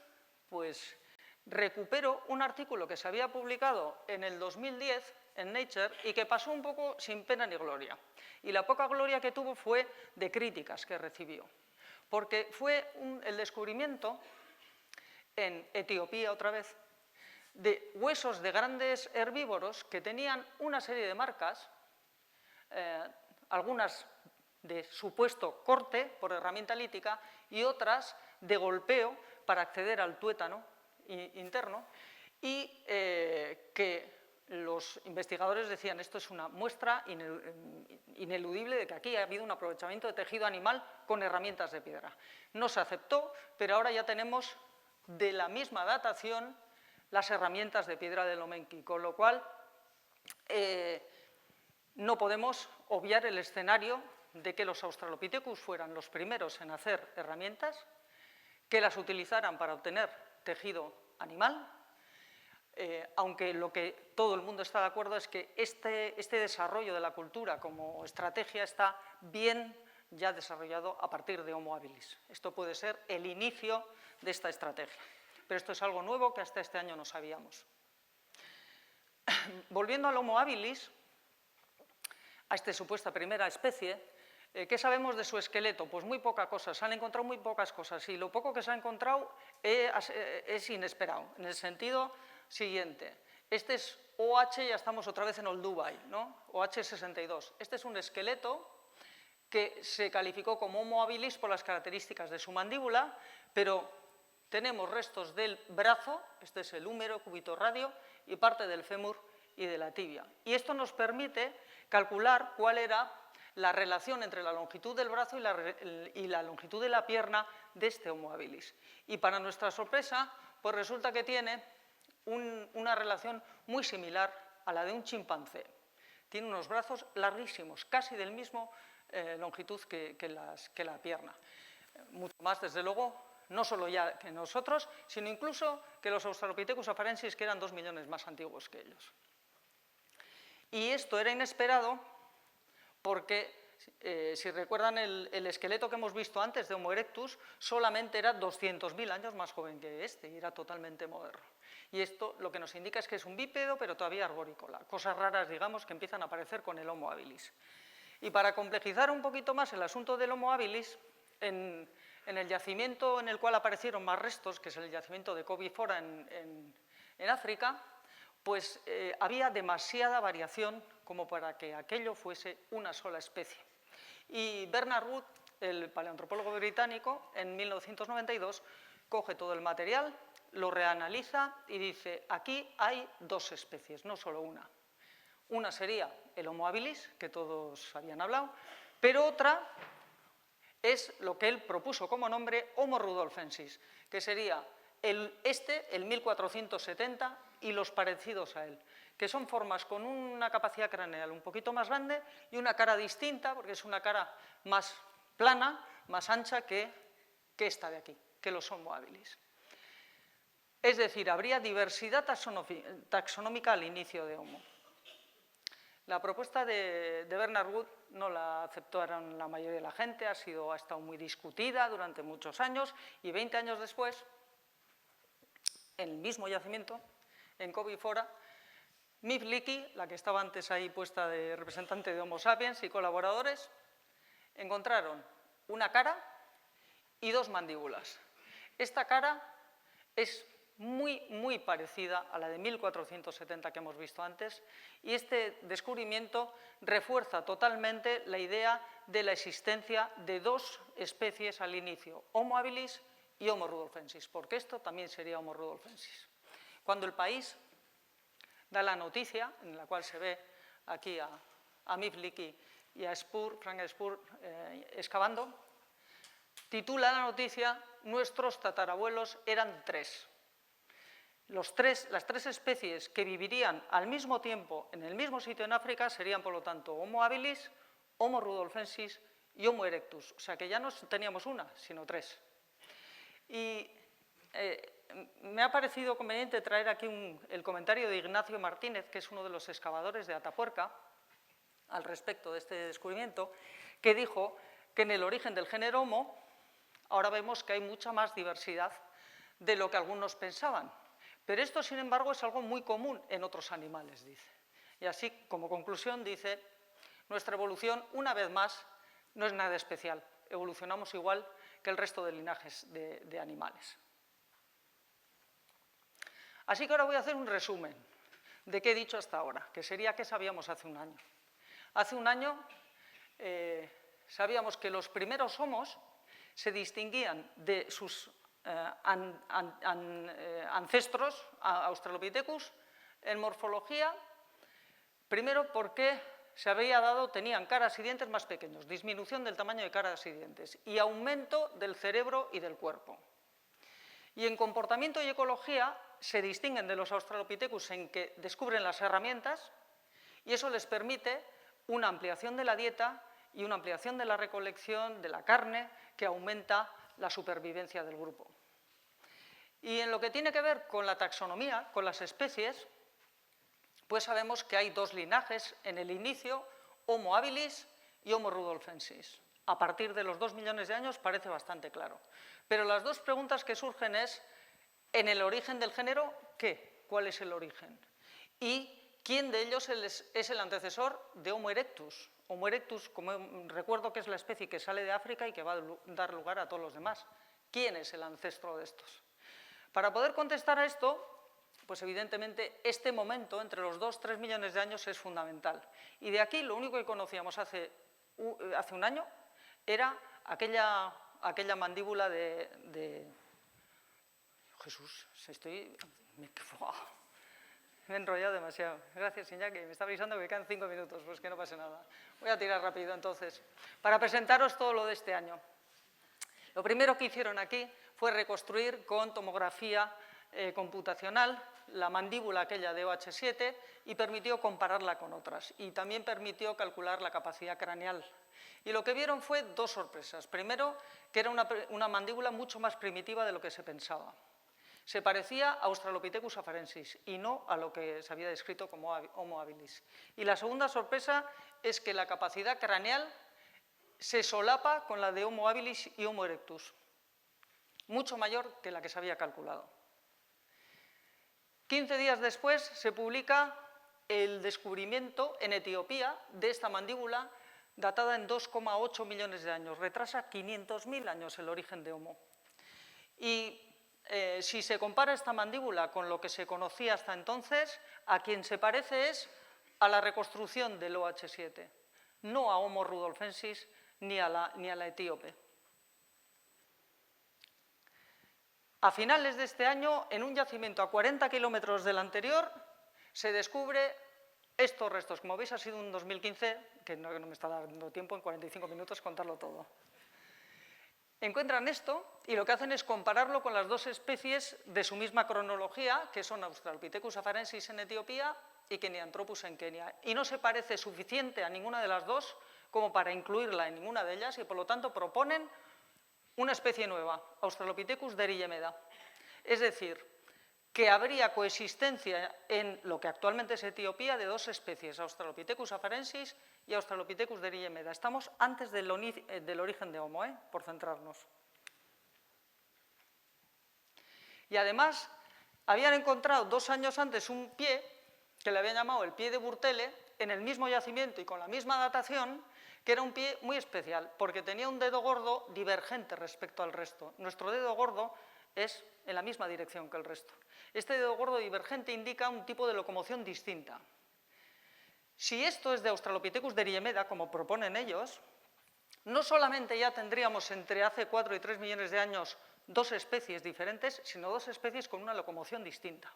pues, recupero un artículo que se había publicado en el 2010 en Nature y que pasó un poco sin pena ni gloria. Y la poca gloria que tuvo fue de críticas que recibió, porque fue el descubrimiento en Etiopía, otra vez, de huesos de grandes herbívoros que tenían una serie de marcas, algunas de supuesto corte por herramienta lítica y otras de golpeo para acceder al tuétano interno, y que los investigadores decían, esto es una muestra ineludible de que aquí ha habido un aprovechamiento de tejido animal con herramientas de piedra. No se aceptó, pero ahora ya tenemos de la misma datación las herramientas de piedra del Omenki, con lo cual no podemos obviar el escenario de que los Australopithecus fueran los primeros en hacer herramientas, que las utilizaran para obtener tejido animal, aunque lo que todo el mundo está de acuerdo es que este desarrollo de la cultura como estrategia está bien ya desarrollado a partir de Homo habilis. Esto puede ser el inicio de esta estrategia, pero esto es algo nuevo que hasta este año no sabíamos. Volviendo al Homo habilis, a esta supuesta primera especie, ¿qué sabemos de su esqueleto? Pues muy poca cosa, se han encontrado muy pocas cosas, y lo poco que se ha encontrado es inesperado, en el sentido siguiente. Este es OH, ya estamos otra vez en Olduvai, ¿no? OH62. Este es un esqueleto que se calificó como Homo habilis por las características de su mandíbula, pero tenemos restos del brazo, este es el húmero, cúbito radio, y parte del fémur y de la tibia. Y esto nos permite calcular cuál era la relación entre la longitud del brazo y la longitud de la pierna de este Homo habilis. Y para nuestra sorpresa, pues resulta que tiene una relación muy similar a la de un chimpancé. Tiene unos brazos larguísimos, casi del mismo longitud que la pierna. Mucho más, desde luego, no solo ya que nosotros, sino incluso que los Australopithecus afarensis, que eran 2 millones más antiguos que ellos. Y esto era inesperado porque, si recuerdan, el esqueleto que hemos visto antes de Homo erectus solamente era 200.000 años más joven que este, y era totalmente moderno. Y esto lo que nos indica es que es un bípedo, pero todavía arborícola. Cosas raras, digamos, que empiezan a aparecer con el Homo habilis. Y para complejizar un poquito más el asunto del Homo habilis, en el yacimiento en el cual aparecieron más restos, que es el yacimiento de Kobi Fora en África, pues había demasiada variación como para que aquello fuese una sola especie. Y Bernard Wood, el paleoantropólogo británico, en 1992, coge todo el material, lo reanaliza y dice, aquí hay dos especies, no solo una. Una sería el Homo habilis, que todos habían hablado, pero otra es lo que él propuso como nombre Homo rudolfensis, que sería el 1470 y los parecidos a él, que son formas con una capacidad craneal un poquito más grande y una cara distinta, porque es una cara más plana, más ancha que esta de aquí, que los Homo habilis. Es decir, habría diversidad taxonómica al inicio de Homo. La propuesta de Bernard Wood no la aceptaron la mayoría de la gente, ha estado muy discutida durante muchos años y 20 años después, en el mismo yacimiento, en Covey Fora, Miff Leakey, la que estaba antes ahí puesta de representante de Homo sapiens y colaboradores, encontraron una cara y dos mandíbulas. Esta cara es muy parecida a la de 1470 que hemos visto antes, y este descubrimiento refuerza totalmente la idea de la existencia de dos especies al inicio, Homo habilis y Homo rudolfensis, porque esto también sería Homo rudolfensis. Cuando El País da la noticia, en la cual se ve aquí a Miff Leakey y a Frank Spur excavando, titula la noticia «Nuestros tatarabuelos eran tres». Las tres especies que vivirían al mismo tiempo en el mismo sitio en África serían, por lo tanto, Homo habilis, Homo rudolfensis y Homo erectus. O sea que ya no teníamos una, sino tres. Y me ha parecido conveniente traer aquí el comentario de Ignacio Martínez, que es uno de los excavadores de Atapuerca, al respecto de este descubrimiento, que dijo que en el origen del género Homo ahora vemos que hay mucha más diversidad de lo que algunos pensaban. Pero esto, sin embargo, es algo muy común en otros animales, dice. Y así, como conclusión, dice, nuestra evolución, una vez más, no es nada especial. Evolucionamos igual que el resto de linajes de animales. Así que ahora voy a hacer un resumen de qué he dicho hasta ahora, que sería qué sabíamos hace un año. Hace un año sabíamos que los primeros homos se distinguían de sus ancestros, Australopithecus, en morfología, primero porque tenían caras y dientes más pequeños, disminución del tamaño de caras y dientes y aumento del cerebro y del cuerpo. Y en comportamiento y ecología se distinguen de los Australopithecus en que descubren las herramientas y eso les permite una ampliación de la dieta y una ampliación de la recolección de la carne que aumenta la supervivencia del grupo. Y en lo que tiene que ver con la taxonomía, con las especies, pues sabemos que hay dos linajes en el inicio, Homo habilis y Homo rudolfensis. A partir de los 2 millones de años parece bastante claro. Pero las dos preguntas que surgen es, en el origen del género, ¿qué? ¿Cuál es el origen? Y ¿quién de ellos es el antecesor de Homo erectus? Homo erectus, como recuerdo que es la especie que sale de África y que va a dar lugar a todos los demás. ¿Quién es el ancestro de estos? Para poder contestar a esto, pues evidentemente este momento entre los 2-3 millones de años es fundamental. Y de aquí lo único que conocíamos hace un año era aquella mandíbula de... Jesús, me he enrollado demasiado. Gracias, Iñaki. Me está avisando que me quedan 5 minutos, pues que no pase nada. Voy a tirar rápido, entonces. Para presentaros todo lo de este año. Lo primero que hicieron aquí fue reconstruir con tomografía computacional la mandíbula aquella de OH7 y permitió compararla con otras. Y también permitió calcular la capacidad craneal. Y lo que vieron fue dos sorpresas. Primero, que era una mandíbula mucho más primitiva de lo que se pensaba. Se parecía a Australopithecus afarensis y no a lo que se había descrito como Homo habilis. Y la segunda sorpresa es que la capacidad craneal se solapa con la de Homo habilis y Homo erectus, mucho mayor que la que se había calculado. 15 días después se publica el descubrimiento en Etiopía de esta mandíbula datada en 2,8 millones de años. Retrasa 500.000 años el origen de Homo. Y si se compara esta mandíbula con lo que se conocía hasta entonces, a quien se parece es a la reconstrucción del OH7, no a Homo rudolfensis ni a la etíope. A finales de este año, en un yacimiento a 40 kilómetros del anterior, se descubre estos restos. Como veis, ha sido un 2015, que no me está dando tiempo en 45 minutos contarlo todo. Encuentran esto y lo que hacen es compararlo con las dos especies de su misma cronología, que son Australopithecus afarensis en Etiopía y Kenianthropus en Kenia. Y no se parece suficiente a ninguna de las dos como para incluirla en ninguna de ellas y, por lo tanto, proponen una especie nueva, Australopithecus deriyemeda. Es decir, que habría coexistencia en lo que actualmente es Etiopía de dos especies, Australopithecus afarensis y Australopithecus deriyemeda. Estamos antes del origen de Homo, por centrarnos. Y además, habían encontrado 2 años antes un pie, que le habían llamado el pie de Burtele, en el mismo yacimiento y con la misma datación, que era un pie muy especial, porque tenía un dedo gordo divergente respecto al resto. Nuestro dedo gordo es en la misma dirección que el resto. Este dedo gordo divergente indica un tipo de locomoción distinta. Si esto es de Australopithecus deriyemeda, como proponen ellos, no solamente ya tendríamos entre hace 4 y 3 millones de años 2 especies diferentes, sino 2 especies con una locomoción distinta.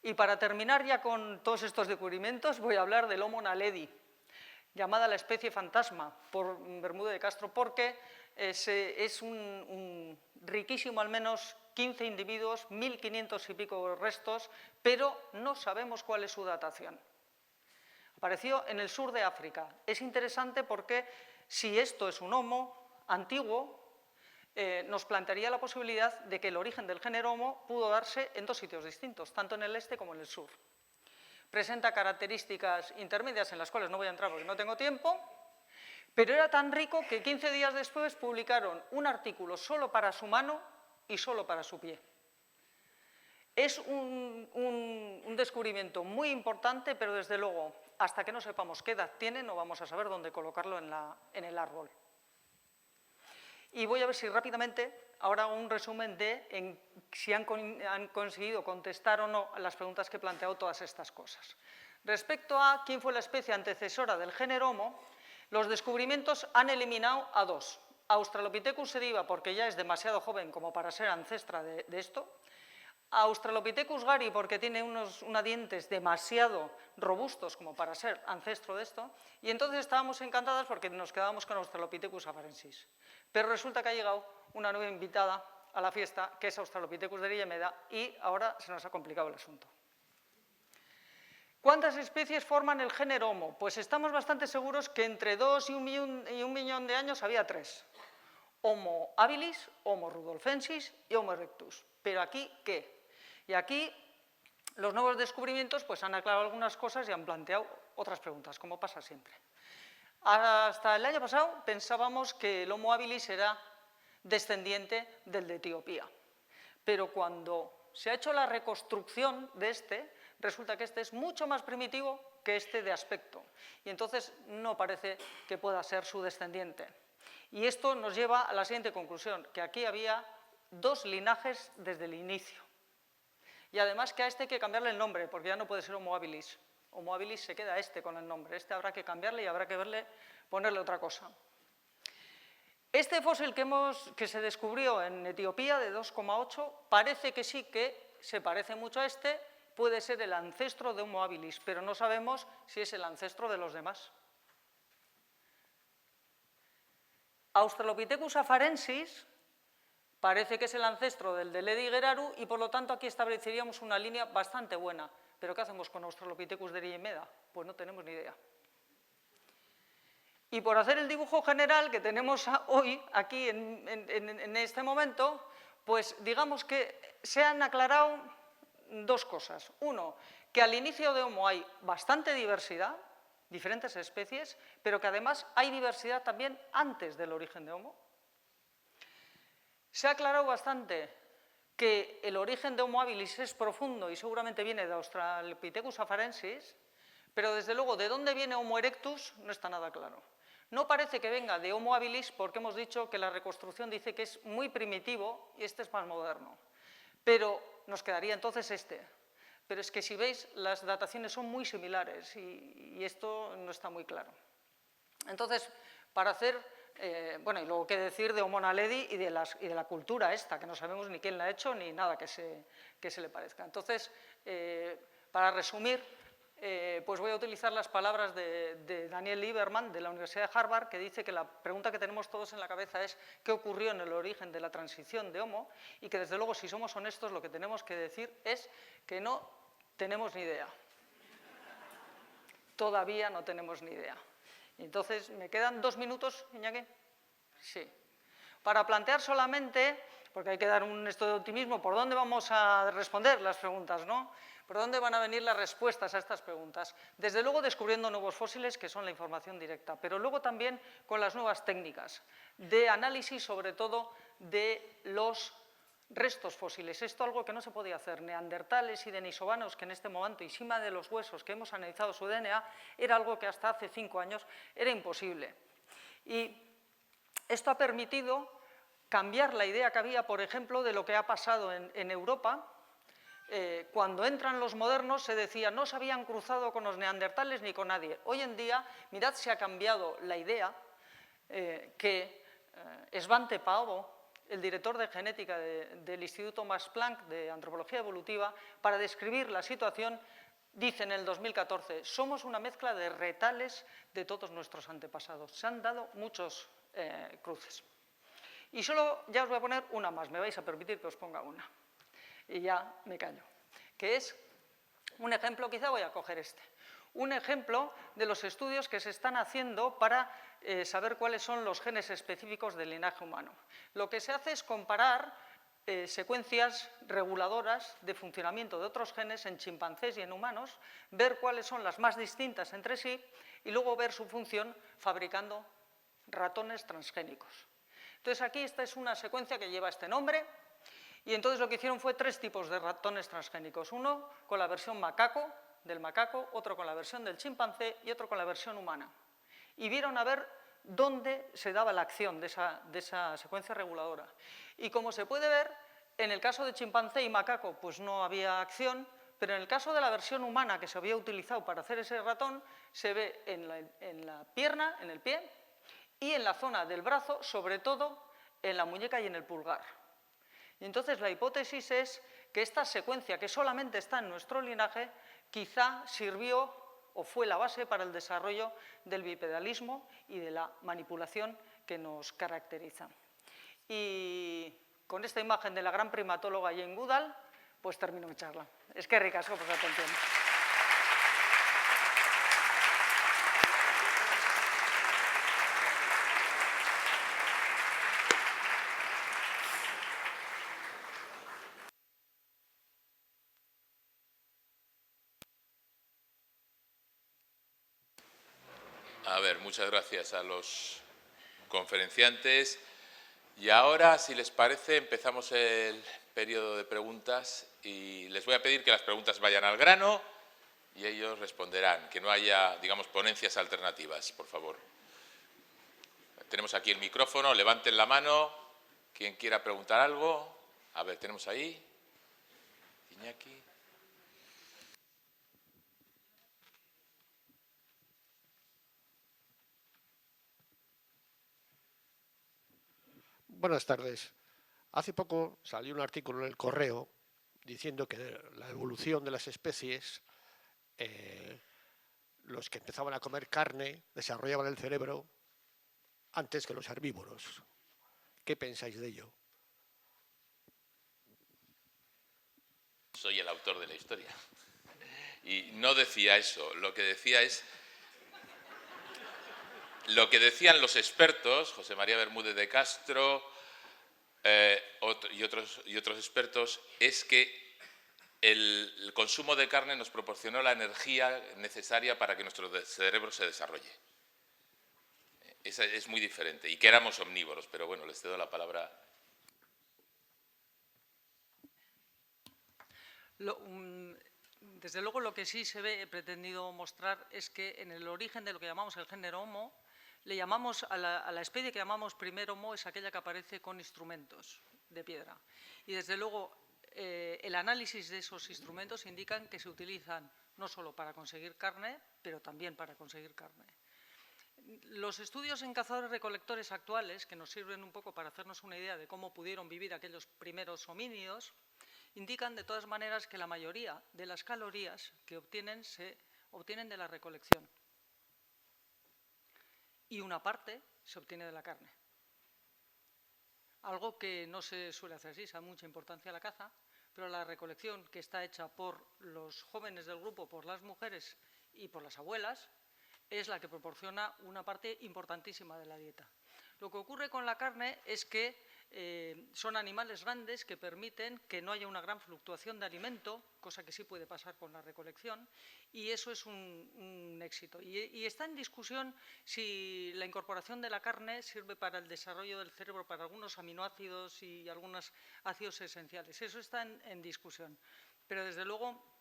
Y para terminar ya con todos estos descubrimientos, voy a hablar del Homo naledi, llamada la especie fantasma por Bermúdez de Castro, porque es un riquísimo, al menos 15 individuos, 1.500 y pico restos, pero no sabemos cuál es su datación. Apareció en el sur de África. Es interesante porque si esto es un Homo antiguo, nos plantearía la posibilidad de que el origen del género Homo pudo darse en 2 sitios distintos, tanto en el este como en el sur. Presenta características intermedias en las cuales no voy a entrar porque no tengo tiempo, pero era tan rico que 15 días después publicaron un artículo solo para su mano y solo para su pie. Es un descubrimiento muy importante, pero desde luego, hasta que no sepamos qué edad tiene, no vamos a saber dónde colocarlo en el árbol. Y voy a ver si rápidamente ahora hago un resumen de si han conseguido contestar o no a las preguntas que he planteado todas estas cosas. Respecto a quién fue la especie antecesora del género Homo, los descubrimientos han eliminado a 2. Australopithecus sediva, porque ya es demasiado joven como para ser ancestra de esto. Australopithecus gari, porque tiene unos dientes demasiado robustos como para ser ancestro de esto, y entonces estábamos encantadas porque nos quedábamos con Australopithecus afarensis. Pero resulta que ha llegado una nueva invitada a la fiesta, que es Australopithecus deriyemeda, y ahora se nos ha complicado el asunto. ¿Cuántas especies forman el género Homo? Pues estamos bastante seguros que entre 2 y 1 millón de años había 3. Homo habilis, Homo rudolfensis y Homo erectus. Pero aquí, ¿qué? Y aquí los nuevos descubrimientos pues, han aclarado algunas cosas y han planteado otras preguntas, como pasa siempre. Hasta el año pasado pensábamos que el Homo habilis era descendiente del de Etiopía, pero cuando se ha hecho la reconstrucción de este, resulta que este es mucho más primitivo que este de aspecto, y entonces no parece que pueda ser su descendiente. Y esto nos lleva a la siguiente conclusión, que aquí había 2 linajes desde el inicio. Y además que a este hay que cambiarle el nombre, porque ya no puede ser Homo habilis. Homo habilis se queda con el nombre. Este habrá que cambiarle y habrá que ponerle otra cosa. Este fósil que se descubrió en Etiopía de 2,8 parece que sí que se parece mucho a este, puede ser el ancestro de Homo habilis, pero no sabemos si es el ancestro de los demás. Australopithecus afarensis parece que es el ancestro del de Ledi Geraru y por lo tanto aquí estableceríamos una línea bastante buena. ¿Pero qué hacemos con Australopithecus deriyemeda? Pues no tenemos ni idea. Y por hacer el dibujo general que tenemos hoy, aquí en este momento, pues digamos que se han aclarado 2 cosas. Uno, que al inicio de Homo hay bastante diversidad, diferentes especies, pero que además hay diversidad también antes del origen de Homo. Se ha aclarado bastante que el origen de Homo habilis es profundo y seguramente viene de Australopithecus afarensis, pero desde luego de dónde viene Homo erectus no está nada claro. No parece que venga de Homo habilis porque hemos dicho que la reconstrucción dice que es muy primitivo y este es más moderno, pero nos quedaría entonces este. Pero es que si veis, las dataciones son muy similares y esto no está muy claro. Entonces, para hacer Bueno, y luego qué decir de Homo naledi y de la cultura esta, que no sabemos ni quién la ha hecho ni nada que se le parezca. Entonces, para resumir, pues voy a utilizar las palabras de Daniel Lieberman, de la Universidad de Harvard, que dice que la pregunta que tenemos todos en la cabeza es ¿qué ocurrió en el origen de la transición de Homo? Y que, desde luego, si somos honestos, lo que tenemos que decir es que no tenemos ni idea. Todavía no tenemos ni idea. Entonces, ¿me quedan 2 minutos, Iñaki? Sí. Para plantear solamente, porque hay que dar un esto de optimismo, ¿por dónde vamos a responder las preguntas, no? ¿Por dónde van a venir las respuestas a estas preguntas? Desde luego descubriendo nuevos fósiles, que son la información directa, pero luego también con las nuevas técnicas de análisis, sobre todo, de los restos fósiles. Esto es algo que no se podía hacer. Neandertales y denisovanos, que en este momento, y cima de los huesos que hemos analizado su DNA, era algo que hasta hace 5 años era imposible. Y esto ha permitido cambiar la idea que había, por ejemplo, de lo que ha pasado en Europa. Cuando entran los modernos se decía no se habían cruzado con los neandertales ni con nadie. Hoy en día, mirad, se ha cambiado la idea que Svante Paavo, el director de genética del Instituto Max Planck de Antropología Evolutiva, para describir la situación, dice en el 2014, somos una mezcla de retales de todos nuestros antepasados. Se han dado muchos cruces. Y solo ya os voy a poner una más, me vais a permitir que os ponga una. Y ya me callo. Que es un ejemplo, quizá voy a coger este. Un ejemplo de los estudios que se están haciendo para saber cuáles son los genes específicos del linaje humano. Lo que se hace es comparar secuencias reguladoras de funcionamiento de otros genes en chimpancés y en humanos, ver cuáles son las más distintas entre sí y luego ver su función fabricando ratones transgénicos. Entonces, aquí esta es una secuencia que lleva este nombre y entonces lo que hicieron fue 3 tipos de ratones transgénicos. Uno con la versión macaco, del macaco, otro con la versión del chimpancé y otro con la versión humana. Y vieron a ver dónde se daba la acción de esa secuencia reguladora. Y como se puede ver, en el caso de chimpancé y macaco pues no había acción, pero en el caso de la versión humana que se había utilizado para hacer ese ratón, se ve en la pierna, en el pie, y en la zona del brazo, sobre todo en la muñeca y en el pulgar. Y entonces la hipótesis es que esta secuencia, que solamente está en nuestro linaje, quizá sirvió o fue la base para el desarrollo del bipedalismo y de la manipulación que nos caracteriza. Y con esta imagen de la gran primatóloga Jane Goodall, pues termino mi charla. Eskerrik asko por su atención. A ver, muchas gracias a los conferenciantes. Y ahora, si les parece, empezamos el periodo de preguntas y les voy a pedir que las preguntas vayan al grano y ellos responderán, que no haya, digamos, ponencias alternativas, por favor. Tenemos aquí el micrófono, levanten la mano, quien quiera preguntar algo. A ver, tenemos ahí, Iñaki. Buenas tardes. Hace poco salió un artículo en El Correo diciendo que la evolución de las especies, los que empezaban a comer carne, desarrollaban el cerebro antes que los herbívoros. ¿Qué pensáis de ello? Soy el autor de la historia. Y no decía eso, lo que decía es... Lo que decían los expertos, José María Bermúdez de Castro y otros expertos, es que el consumo de carne nos proporcionó la energía necesaria para que nuestro cerebro se desarrolle. Es muy diferente, y que éramos omnívoros, pero bueno, les cedo la palabra. Desde luego, lo que sí se ve, he pretendido mostrar, es que en el origen de lo que llamamos el género Homo, le llamamos a la especie que llamamos primer Homo, es aquella que aparece con instrumentos de piedra. Y desde luego, el análisis de esos instrumentos indican que se utilizan no solo para conseguir carne, pero también para conseguir carne. Los estudios en cazadores-recolectores actuales, que nos sirven un poco para hacernos una idea de cómo pudieron vivir aquellos primeros homínidos, indican de todas maneras que la mayoría de las calorías que obtienen se obtienen de la recolección y una parte se obtiene de la carne. Algo que no se suele hacer así, se da mucha importancia a la caza, pero la recolección que está hecha por los jóvenes del grupo, por las mujeres y por las abuelas, es la que proporciona una parte importantísima de la dieta. Lo que ocurre con la carne es que son animales grandes que permiten que no haya una gran fluctuación de alimento, cosa que sí puede pasar con la recolección, y eso es un éxito. Y está en discusión si la incorporación de la carne sirve para el desarrollo del cerebro, para algunos aminoácidos y algunos ácidos esenciales. Eso está en discusión. Pero, desde luego,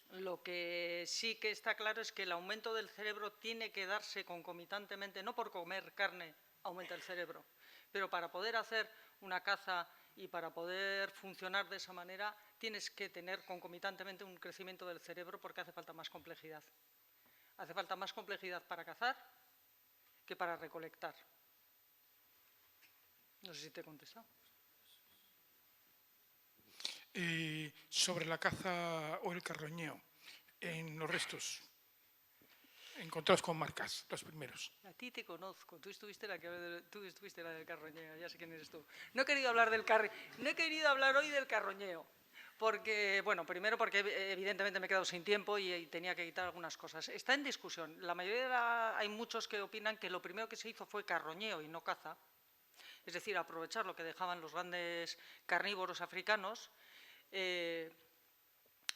lo que sí que está claro es que el aumento del cerebro tiene que darse concomitantemente, no por comer carne aumenta el cerebro, pero para poder hacer una caza y para poder funcionar de esa manera tienes que tener concomitantemente un crecimiento del cerebro porque hace falta más complejidad. Hace falta más complejidad para cazar que para recolectar. No sé si te he contestado. Sobre la caza o el carroñeo en los restos encontrados con marcas, los primeros. A ti te conozco, tú estuviste la del carroñeo, ya sé quién eres tú. No he querido hablar hoy del carroñeo, porque, bueno, primero porque evidentemente me he quedado sin tiempo y tenía que quitar algunas cosas. Está en discusión. Hay muchos que opinan que lo primero que se hizo fue carroñeo y no caza, es decir, aprovechar lo que dejaban los grandes carnívoros africanos.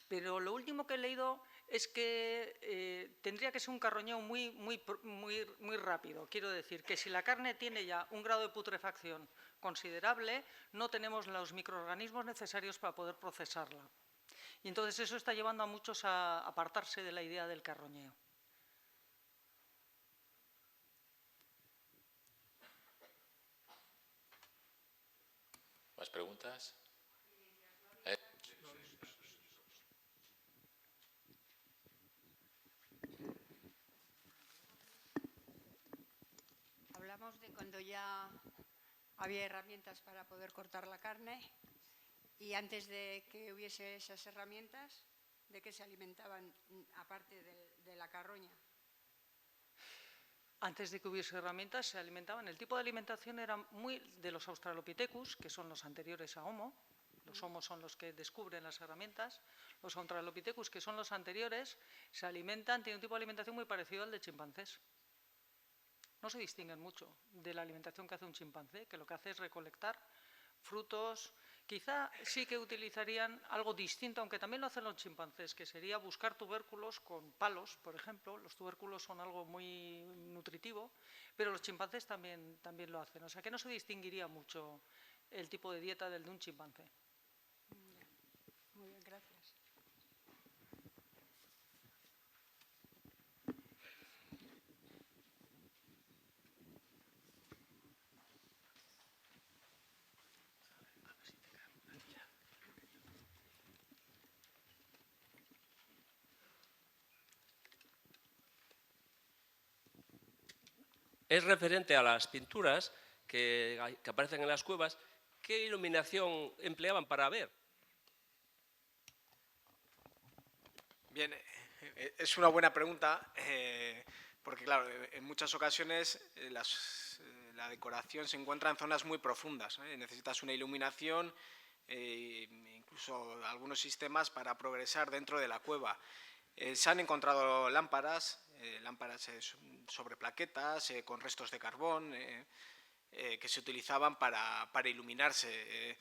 Pero lo último que he leído es que tendría que ser un carroñeo muy rápido. Quiero decir que si la carne tiene ya un grado de putrefacción considerable, no tenemos los microorganismos necesarios para poder procesarla. Y entonces eso está llevando a muchos a apartarse de la idea del carroñeo. ¿Más preguntas? Hablamos de cuando ya había herramientas para poder cortar la carne y antes de que hubiese esas herramientas, ¿de qué se alimentaban aparte de la carroña? Antes de que hubiese herramientas se alimentaban. El tipo de alimentación era muy de los Australopithecus, que son los anteriores a Homo. Los Homo son los que descubren las herramientas. Los Australopithecus, que son los anteriores, se alimentan, tienen un tipo de alimentación muy parecido al de chimpancés. No se distinguen mucho de la alimentación que hace un chimpancé, que lo que hace es recolectar frutos. Quizá sí que utilizarían algo distinto, aunque también lo hacen los chimpancés, que sería buscar tubérculos con palos, por ejemplo. Los tubérculos son algo muy nutritivo, pero los chimpancés también lo hacen. O sea que no se distinguiría mucho el tipo de dieta del de un chimpancé. Muy bien, gracias. Es referente a las pinturas que aparecen en las cuevas. ¿Qué iluminación empleaban para ver? Bien, es una buena pregunta, porque claro, en muchas ocasiones la decoración se encuentra en zonas muy profundas. Necesitas una iluminación, incluso algunos sistemas para progresar dentro de la cueva. Se han encontrado lámparas sobre plaquetas, con restos de carbón, que se utilizaban para iluminarse.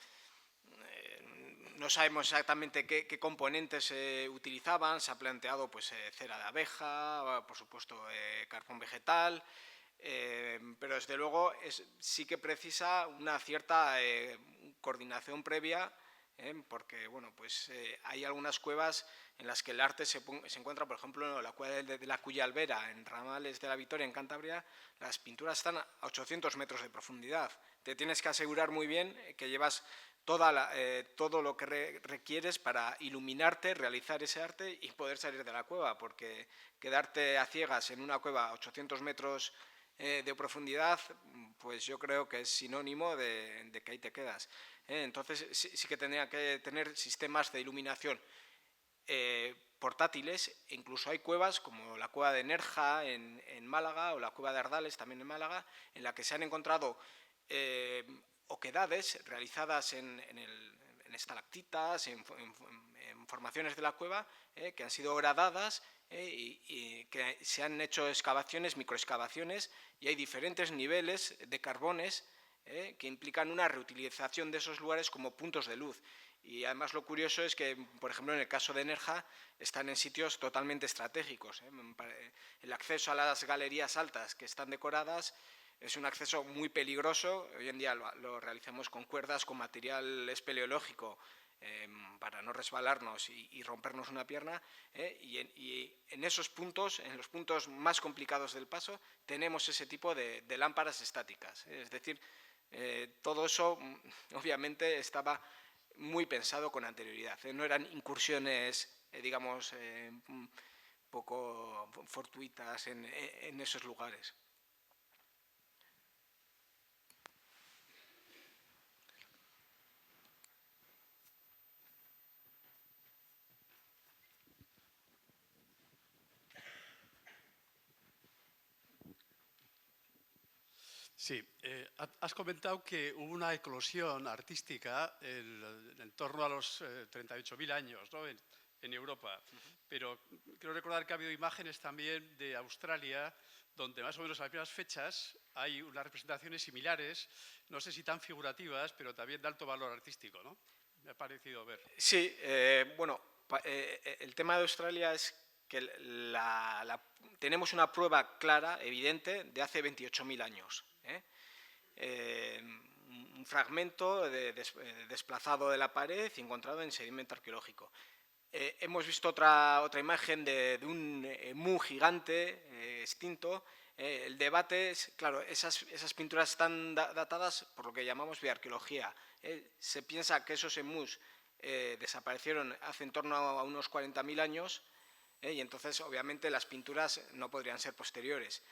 No sabemos exactamente qué componentes se utilizaban. Se ha planteado pues, cera de abeja, por supuesto carbón vegetal, pero desde luego sí que precisa una cierta coordinación previa, porque bueno, pues, hay algunas cuevas en las que el arte se encuentra, por ejemplo, en la cueva de la Cuyalbera, en Ramales de la Victoria, en Cantabria. Las pinturas están a 800 metros de profundidad. Te tienes que asegurar muy bien que llevas todo lo que requieres para iluminarte, realizar ese arte y poder salir de la cueva, porque quedarte a ciegas en una cueva a 800 metros de profundidad, pues yo creo que es sinónimo de que ahí te quedas. Entonces sí que tendría que tener sistemas de iluminación portátiles, e incluso hay cuevas como la cueva de Nerja en Málaga o la cueva de Ardales también en Málaga, en la que se han encontrado oquedades realizadas en estalactitas, en formaciones de la cueva, que han sido horadadas y que se han hecho excavaciones, microexcavaciones, y hay diferentes niveles de carbones que implican una reutilización de esos lugares como puntos de luz. Y además lo curioso es que, por ejemplo, en el caso de Nerja, están en sitios totalmente estratégicos. El acceso a las galerías altas que están decoradas es un acceso muy peligroso. Hoy en día lo realizamos con cuerdas, con material espeleológico, para no resbalarnos y rompernos una pierna, y en esos puntos, en los puntos más complicados del paso, tenemos ese tipo de lámparas estáticas. Es decir, todo eso obviamente estaba muy pensado con anterioridad. No eran incursiones, digamos, poco fortuitas en esos lugares. Sí, has comentado que hubo una eclosión artística en torno a los 38.000 años, ¿no? en Europa, pero quiero recordar que ha habido imágenes también de Australia, donde más o menos a las mismas fechas hay unas representaciones similares, no sé si tan figurativas, pero también de alto valor artístico, ¿no? Me ha parecido ver. Sí, bueno, el tema de Australia es que tenemos una prueba clara, evidente, de hace 28.000 años. Un fragmento desplazado de la pared y encontrado en sedimento arqueológico. Hemos visto otra imagen de un emú gigante extinto. El debate es, claro, esas pinturas están datadas por lo que llamamos bioarqueología. Se piensa que esos emús desaparecieron hace en torno a unos 40.000 años, y entonces obviamente las pinturas no podrían ser posteriores.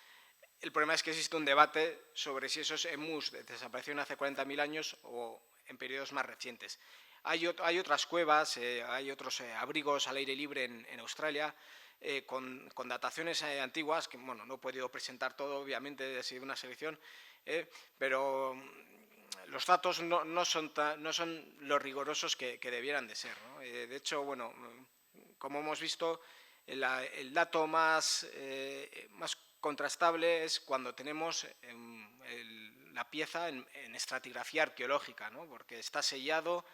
El problema es que existe un debate sobre si esos emús desaparecieron hace 40.000 años o en periodos más recientes. Hay otras cuevas, hay otros abrigos al aire libre en Australia, con dataciones antiguas, que bueno, no he podido presentar todo, obviamente, ha sido una selección, pero los datos no son los rigurosos que debieran de ser, ¿no? De hecho, bueno, como hemos visto, el dato más contrastable es cuando tenemos la pieza en estratigrafía arqueológica, ¿no? Porque está sellado,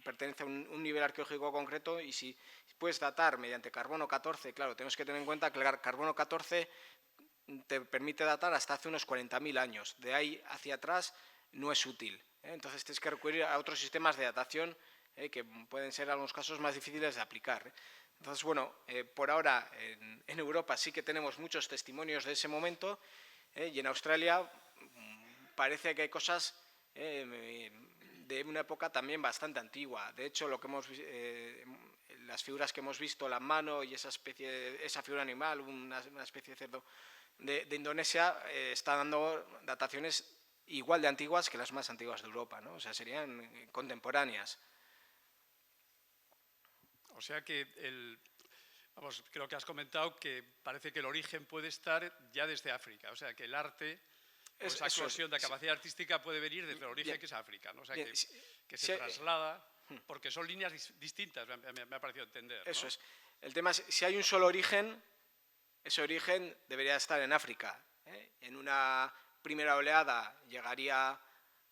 pertenece a un nivel arqueológico concreto, y si puedes datar mediante carbono 14, claro, tenemos que tener en cuenta que el carbono 14 te permite datar hasta hace unos 40.000 años, de ahí hacia atrás no es útil, entonces tienes que recurrir a otros sistemas de datación que pueden ser en algunos casos más difíciles de aplicar. Entonces, bueno, por ahora en Europa sí que tenemos muchos testimonios de ese momento, y en Australia parece que hay cosas de una época también bastante antigua. De hecho, las figuras que hemos visto, la mano y esa figura animal, una especie de cerdo de Indonesia, está dando dataciones igual de antiguas que las más antiguas de Europa, ¿no? O sea, serían contemporáneas. O sea que creo que has comentado que parece que el origen puede estar ya desde África, o sea que el arte, esa eclosión de capacidad artística puede venir desde el origen, que es África, ¿no? O sea que se traslada, porque son líneas distintas, me ha parecido entender, ¿no? Eso es. El tema es, si hay un solo origen, ese origen debería estar en África. En una primera oleada llegaría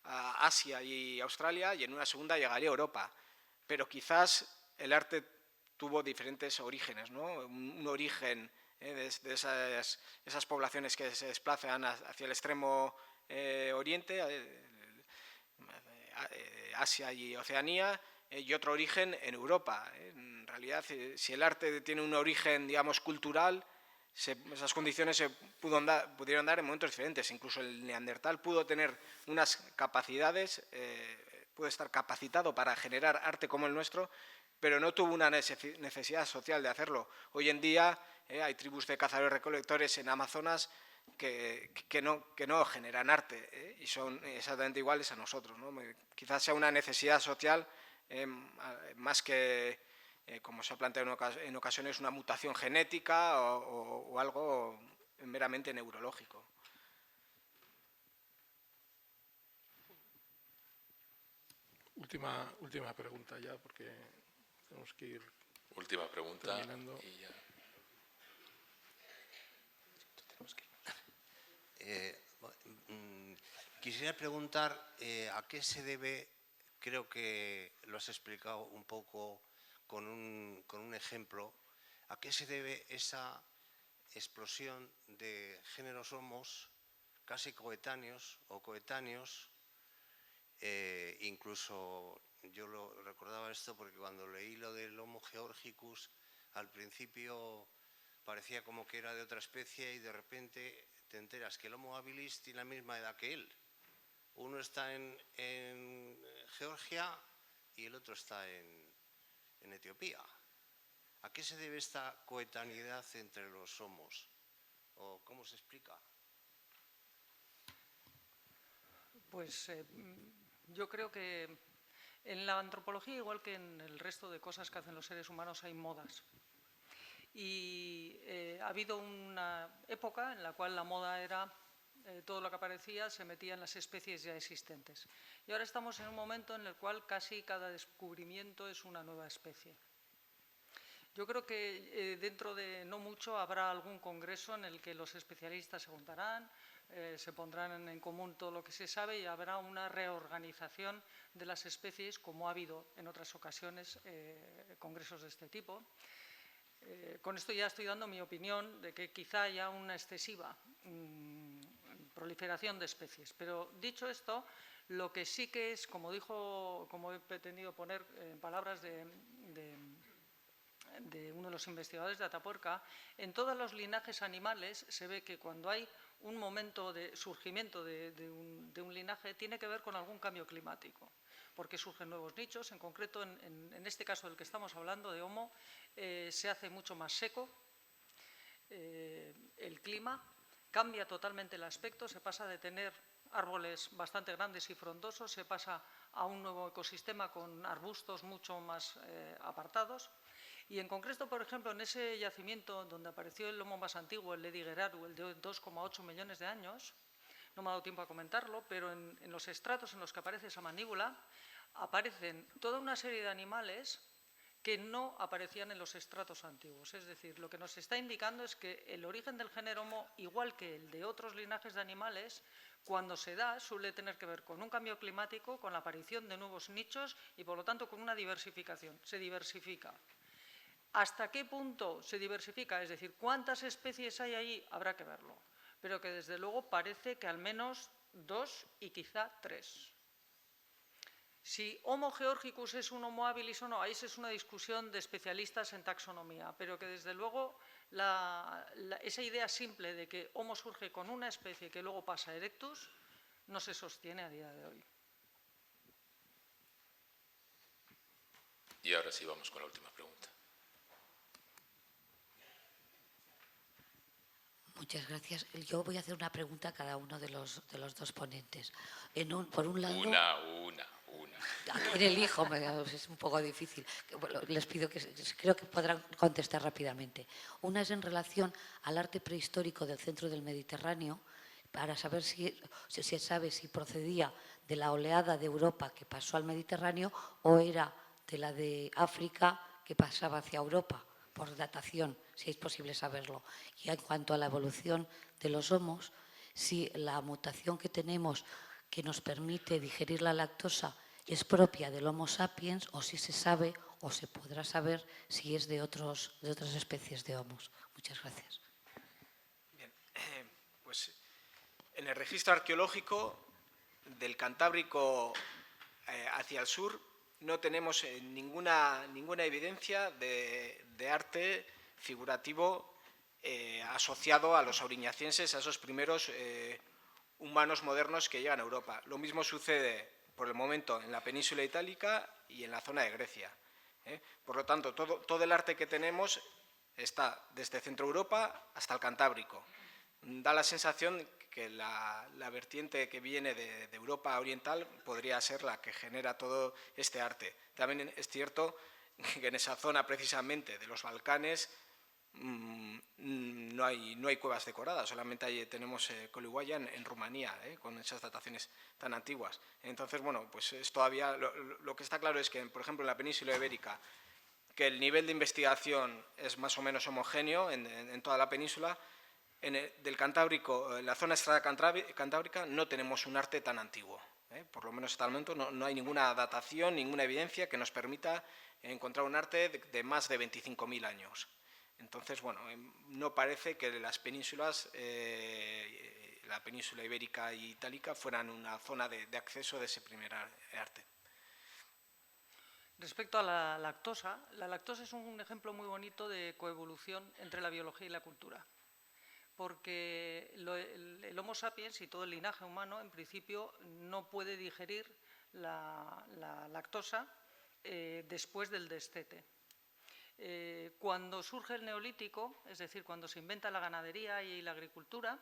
a Asia y Australia, y en una segunda llegaría a Europa. Pero quizás el arte tuvo diferentes orígenes, ¿no? Un origen de esas poblaciones que se desplazan hacia el extremo oriente, Asia y Oceanía, y otro origen en Europa. En realidad, si el arte tiene un origen, digamos, cultural, esas condiciones se pudieron dar en momentos diferentes. Incluso el neandertal pudo tener unas capacidades, pudo estar capacitado para generar arte como el nuestro, pero no tuvo una necesidad social de hacerlo. Hoy en día hay tribus de cazadores-recolectores en Amazonas que no generan arte y son exactamente iguales a nosotros, ¿no? Quizás sea una necesidad social más que, como se ha planteado en ocasiones, una mutación genética o algo meramente neurológico. Última pregunta ya, porque tenemos que ir Última pregunta. terminando. Y ya. Quisiera preguntar a qué se debe, creo que lo has explicado un poco con un ejemplo, a qué se debe esa explosión de géneros homos casi coetáneos o coetáneos. Incluso yo lo recordaba esto porque cuando leí lo del Homo georgicus, al principio parecía como que era de otra especie y de repente te enteras que el Homo habilis tiene la misma edad que él. Uno está en Georgia y el otro está en Etiopía. ¿A qué se debe esta coetaneidad entre los homos? ¿O cómo se explica? Pues yo creo que en la antropología, igual que en el resto de cosas que hacen los seres humanos, hay modas. Y ha habido una época en la cual la moda era todo lo que aparecía se metía en las especies ya existentes. Y ahora estamos en un momento en el cual casi cada descubrimiento es una nueva especie. Yo creo que dentro de no mucho habrá algún congreso en el que los especialistas se juntarán, se pondrán en común todo lo que se sabe y habrá una reorganización de las especies, como ha habido en otras ocasiones congresos de este tipo. Con esto ya estoy dando mi opinión de que quizá haya una excesiva proliferación de especies. Pero dicho esto, lo que sí que es, como he pretendido poner en palabras de uno de los investigadores de Atapuerca, en todos los linajes animales se ve que cuando hay un momento de surgimiento de un linaje tiene que ver con algún cambio climático, porque surgen nuevos nichos. En concreto, en este caso del que estamos hablando, de Homo, se hace mucho más seco, el clima cambia totalmente el aspecto, se pasa de tener árboles bastante grandes y frondosos, se pasa a un nuevo ecosistema con arbustos mucho más apartados. Y en concreto, por ejemplo, en ese yacimiento donde apareció el Homo más antiguo, el Ledigeraru, el de 2,8 millones de años, no me ha dado tiempo a comentarlo, pero en los estratos en los que aparece esa mandíbula aparecen toda una serie de animales que no aparecían en los estratos antiguos. Es decir, lo que nos está indicando es que el origen del género Homo, igual que el de otros linajes de animales, cuando se da suele tener que ver con un cambio climático, con la aparición de nuevos nichos y, por lo tanto, con una diversificación. Se diversifica. ¿Hasta qué punto se diversifica? Es decir, ¿cuántas especies hay ahí? Habrá que verlo. Pero que, desde luego, parece que al menos 2 y quizá 3. Si Homo georgicus es un Homo habilis o no, ahí es una discusión de especialistas en taxonomía, pero que desde luego esa idea simple de que Homo surge con una especie que luego pasa a Erectus no se sostiene a día de hoy. Y ahora sí vamos con la última pregunta. Muchas gracias. Yo voy a hacer una pregunta a cada uno de los dos ponentes. Por un lado, Una. ¿a quién elijo? Es un poco difícil. Bueno, les pido que creo que podrán contestar rápidamente. Una es en relación al arte prehistórico del centro del Mediterráneo, para saber si se sabe si procedía de la oleada de Europa que pasó al Mediterráneo o era de la de África que pasaba hacia Europa, por datación, si es posible saberlo. Y en cuanto a la evolución de los homos, si la mutación que tenemos que nos permite digerir la lactosa es propia del Homo sapiens o si se sabe o se podrá saber si es de otras especies de homos. Muchas gracias. Bien, pues en el registro arqueológico del Cantábrico hacia el sur no tenemos ninguna evidencia de arte figurativo asociado a los auriñacienses, a esos primeros humanos modernos que llegan a Europa. Lo mismo sucede por el momento en la península itálica y en la zona de Grecia. Por lo tanto, todo el arte que tenemos está desde Centro Europa hasta el Cantábrico. Da la sensación que la vertiente que viene de Europa Oriental podría ser la que genera todo este arte. También es cierto que en esa zona precisamente de los Balcanes no hay cuevas decoradas, solamente tenemos Colihuaya en Rumanía, con esas dataciones tan antiguas. Entonces, bueno, pues es todavía, lo que está claro es que, por ejemplo, en la península ibérica, que el nivel de investigación es más o menos homogéneo en toda la península. Del Cantábrico, en la zona estrada cantábrica, no tenemos un arte tan antiguo. Por lo menos hasta el momento no hay ninguna datación, ninguna evidencia que nos permita encontrar un arte de más de 25.000 años. Entonces, bueno, no parece que las penínsulas, la península ibérica y itálica, fueran una zona de acceso de ese primer arte. Respecto a la lactosa es un ejemplo muy bonito de coevolución entre la biología y la cultura. Porque el Homo sapiens y todo el linaje humano, en principio, no puede digerir la lactosa después del destete. Cuando surge el Neolítico, es decir, cuando se inventa la ganadería y la agricultura,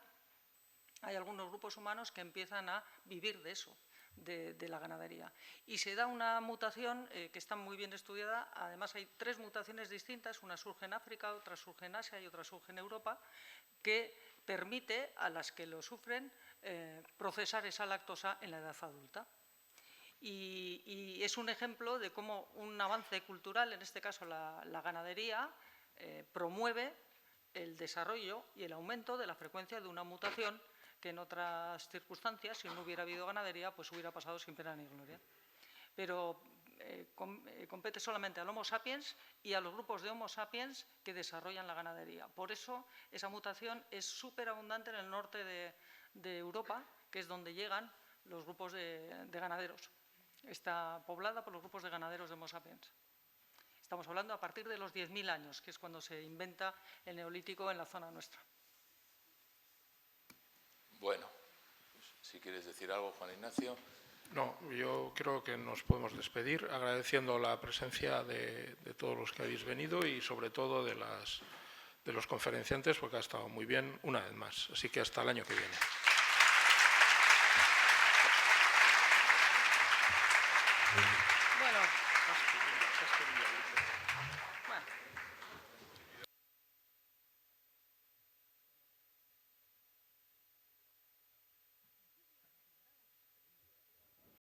hay algunos grupos humanos que empiezan a vivir de eso, de la ganadería. Y se da una mutación que está muy bien estudiada. Además, hay 3 mutaciones distintas, una surge en África, otra surge en Asia y otra surge en Europa, que permite a las que lo sufren procesar esa lactosa en la edad adulta. Y es un ejemplo de cómo un avance cultural, en este caso la ganadería, promueve el desarrollo y el aumento de la frecuencia de una mutación que en otras circunstancias, si no hubiera habido ganadería, pues hubiera pasado sin pena ni gloria. Pero compete solamente al Homo sapiens y a los grupos de Homo sapiens que desarrollan la ganadería. Por eso esa mutación es súper abundante en el norte de Europa, que es donde llegan los grupos de ganaderos. Está poblada por los grupos de ganaderos de Homo sapiens. Estamos hablando a partir de los 10.000 años, que es cuando se inventa el Neolítico en la zona nuestra. Bueno, si quieres decir algo, Juan Ignacio. No, yo creo que nos podemos despedir agradeciendo la presencia de todos los que habéis venido y sobre todo de los conferenciantes, porque ha estado muy bien una vez más. Así que hasta el año que viene.